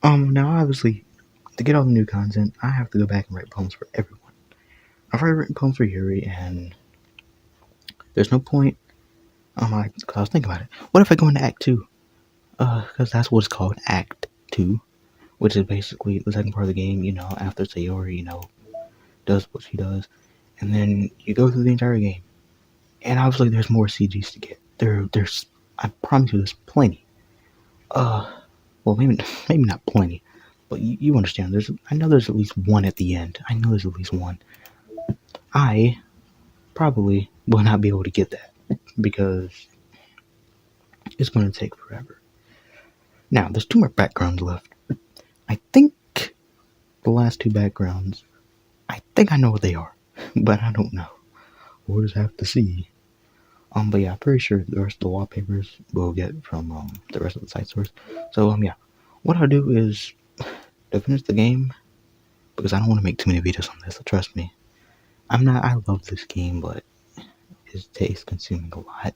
Now obviously, to get all the new content, I have to go back and write poems for everyone. I've already written poems for Yuri, and there's no point. I was thinking about it. What if I go into Act 2? Because that's what it's called, Act 2. which is basically the second part of the game. After Sayori, does what she does, and then you go through the entire game, and obviously there's more CGs to get. There's I promise you, there's plenty. Well, maybe not plenty, but you understand. I know there's at least one at the end. I know there's at least one. I probably will not be able to get that because it's going to take forever. Now, there's two more backgrounds left. I think the last two backgrounds, I think I know what they are, but I don't know. We'll just have to see. But yeah, I'm pretty sure the rest of the wallpapers we'll get from the rest of the site source. So yeah, what I'll do is to finish the game, because I don't want to make too many videos on this. So trust me, I love this game, but it's consuming a lot.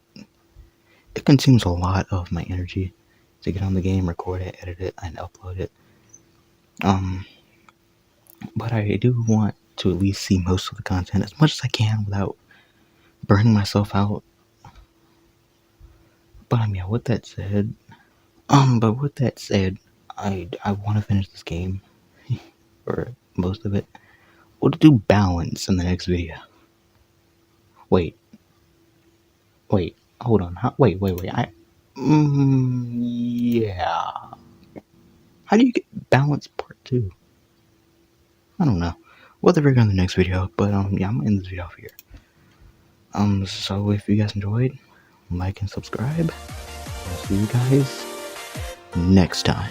It consumes a lot of my energy to get on the game, record it, edit it, and upload it. But I do want to at least see most of the content as much as I can without burning myself out. But yeah, with that said, I want to finish this game, or most of it. We'll do balance in the next video. Wait, hold on. Wait. Yeah. How do you get balance part 2? I don't know. We'll have to figure out in the next video, but yeah, I'm gonna end this video off here. So if you guys enjoyed, like and subscribe. I'll see you guys next time.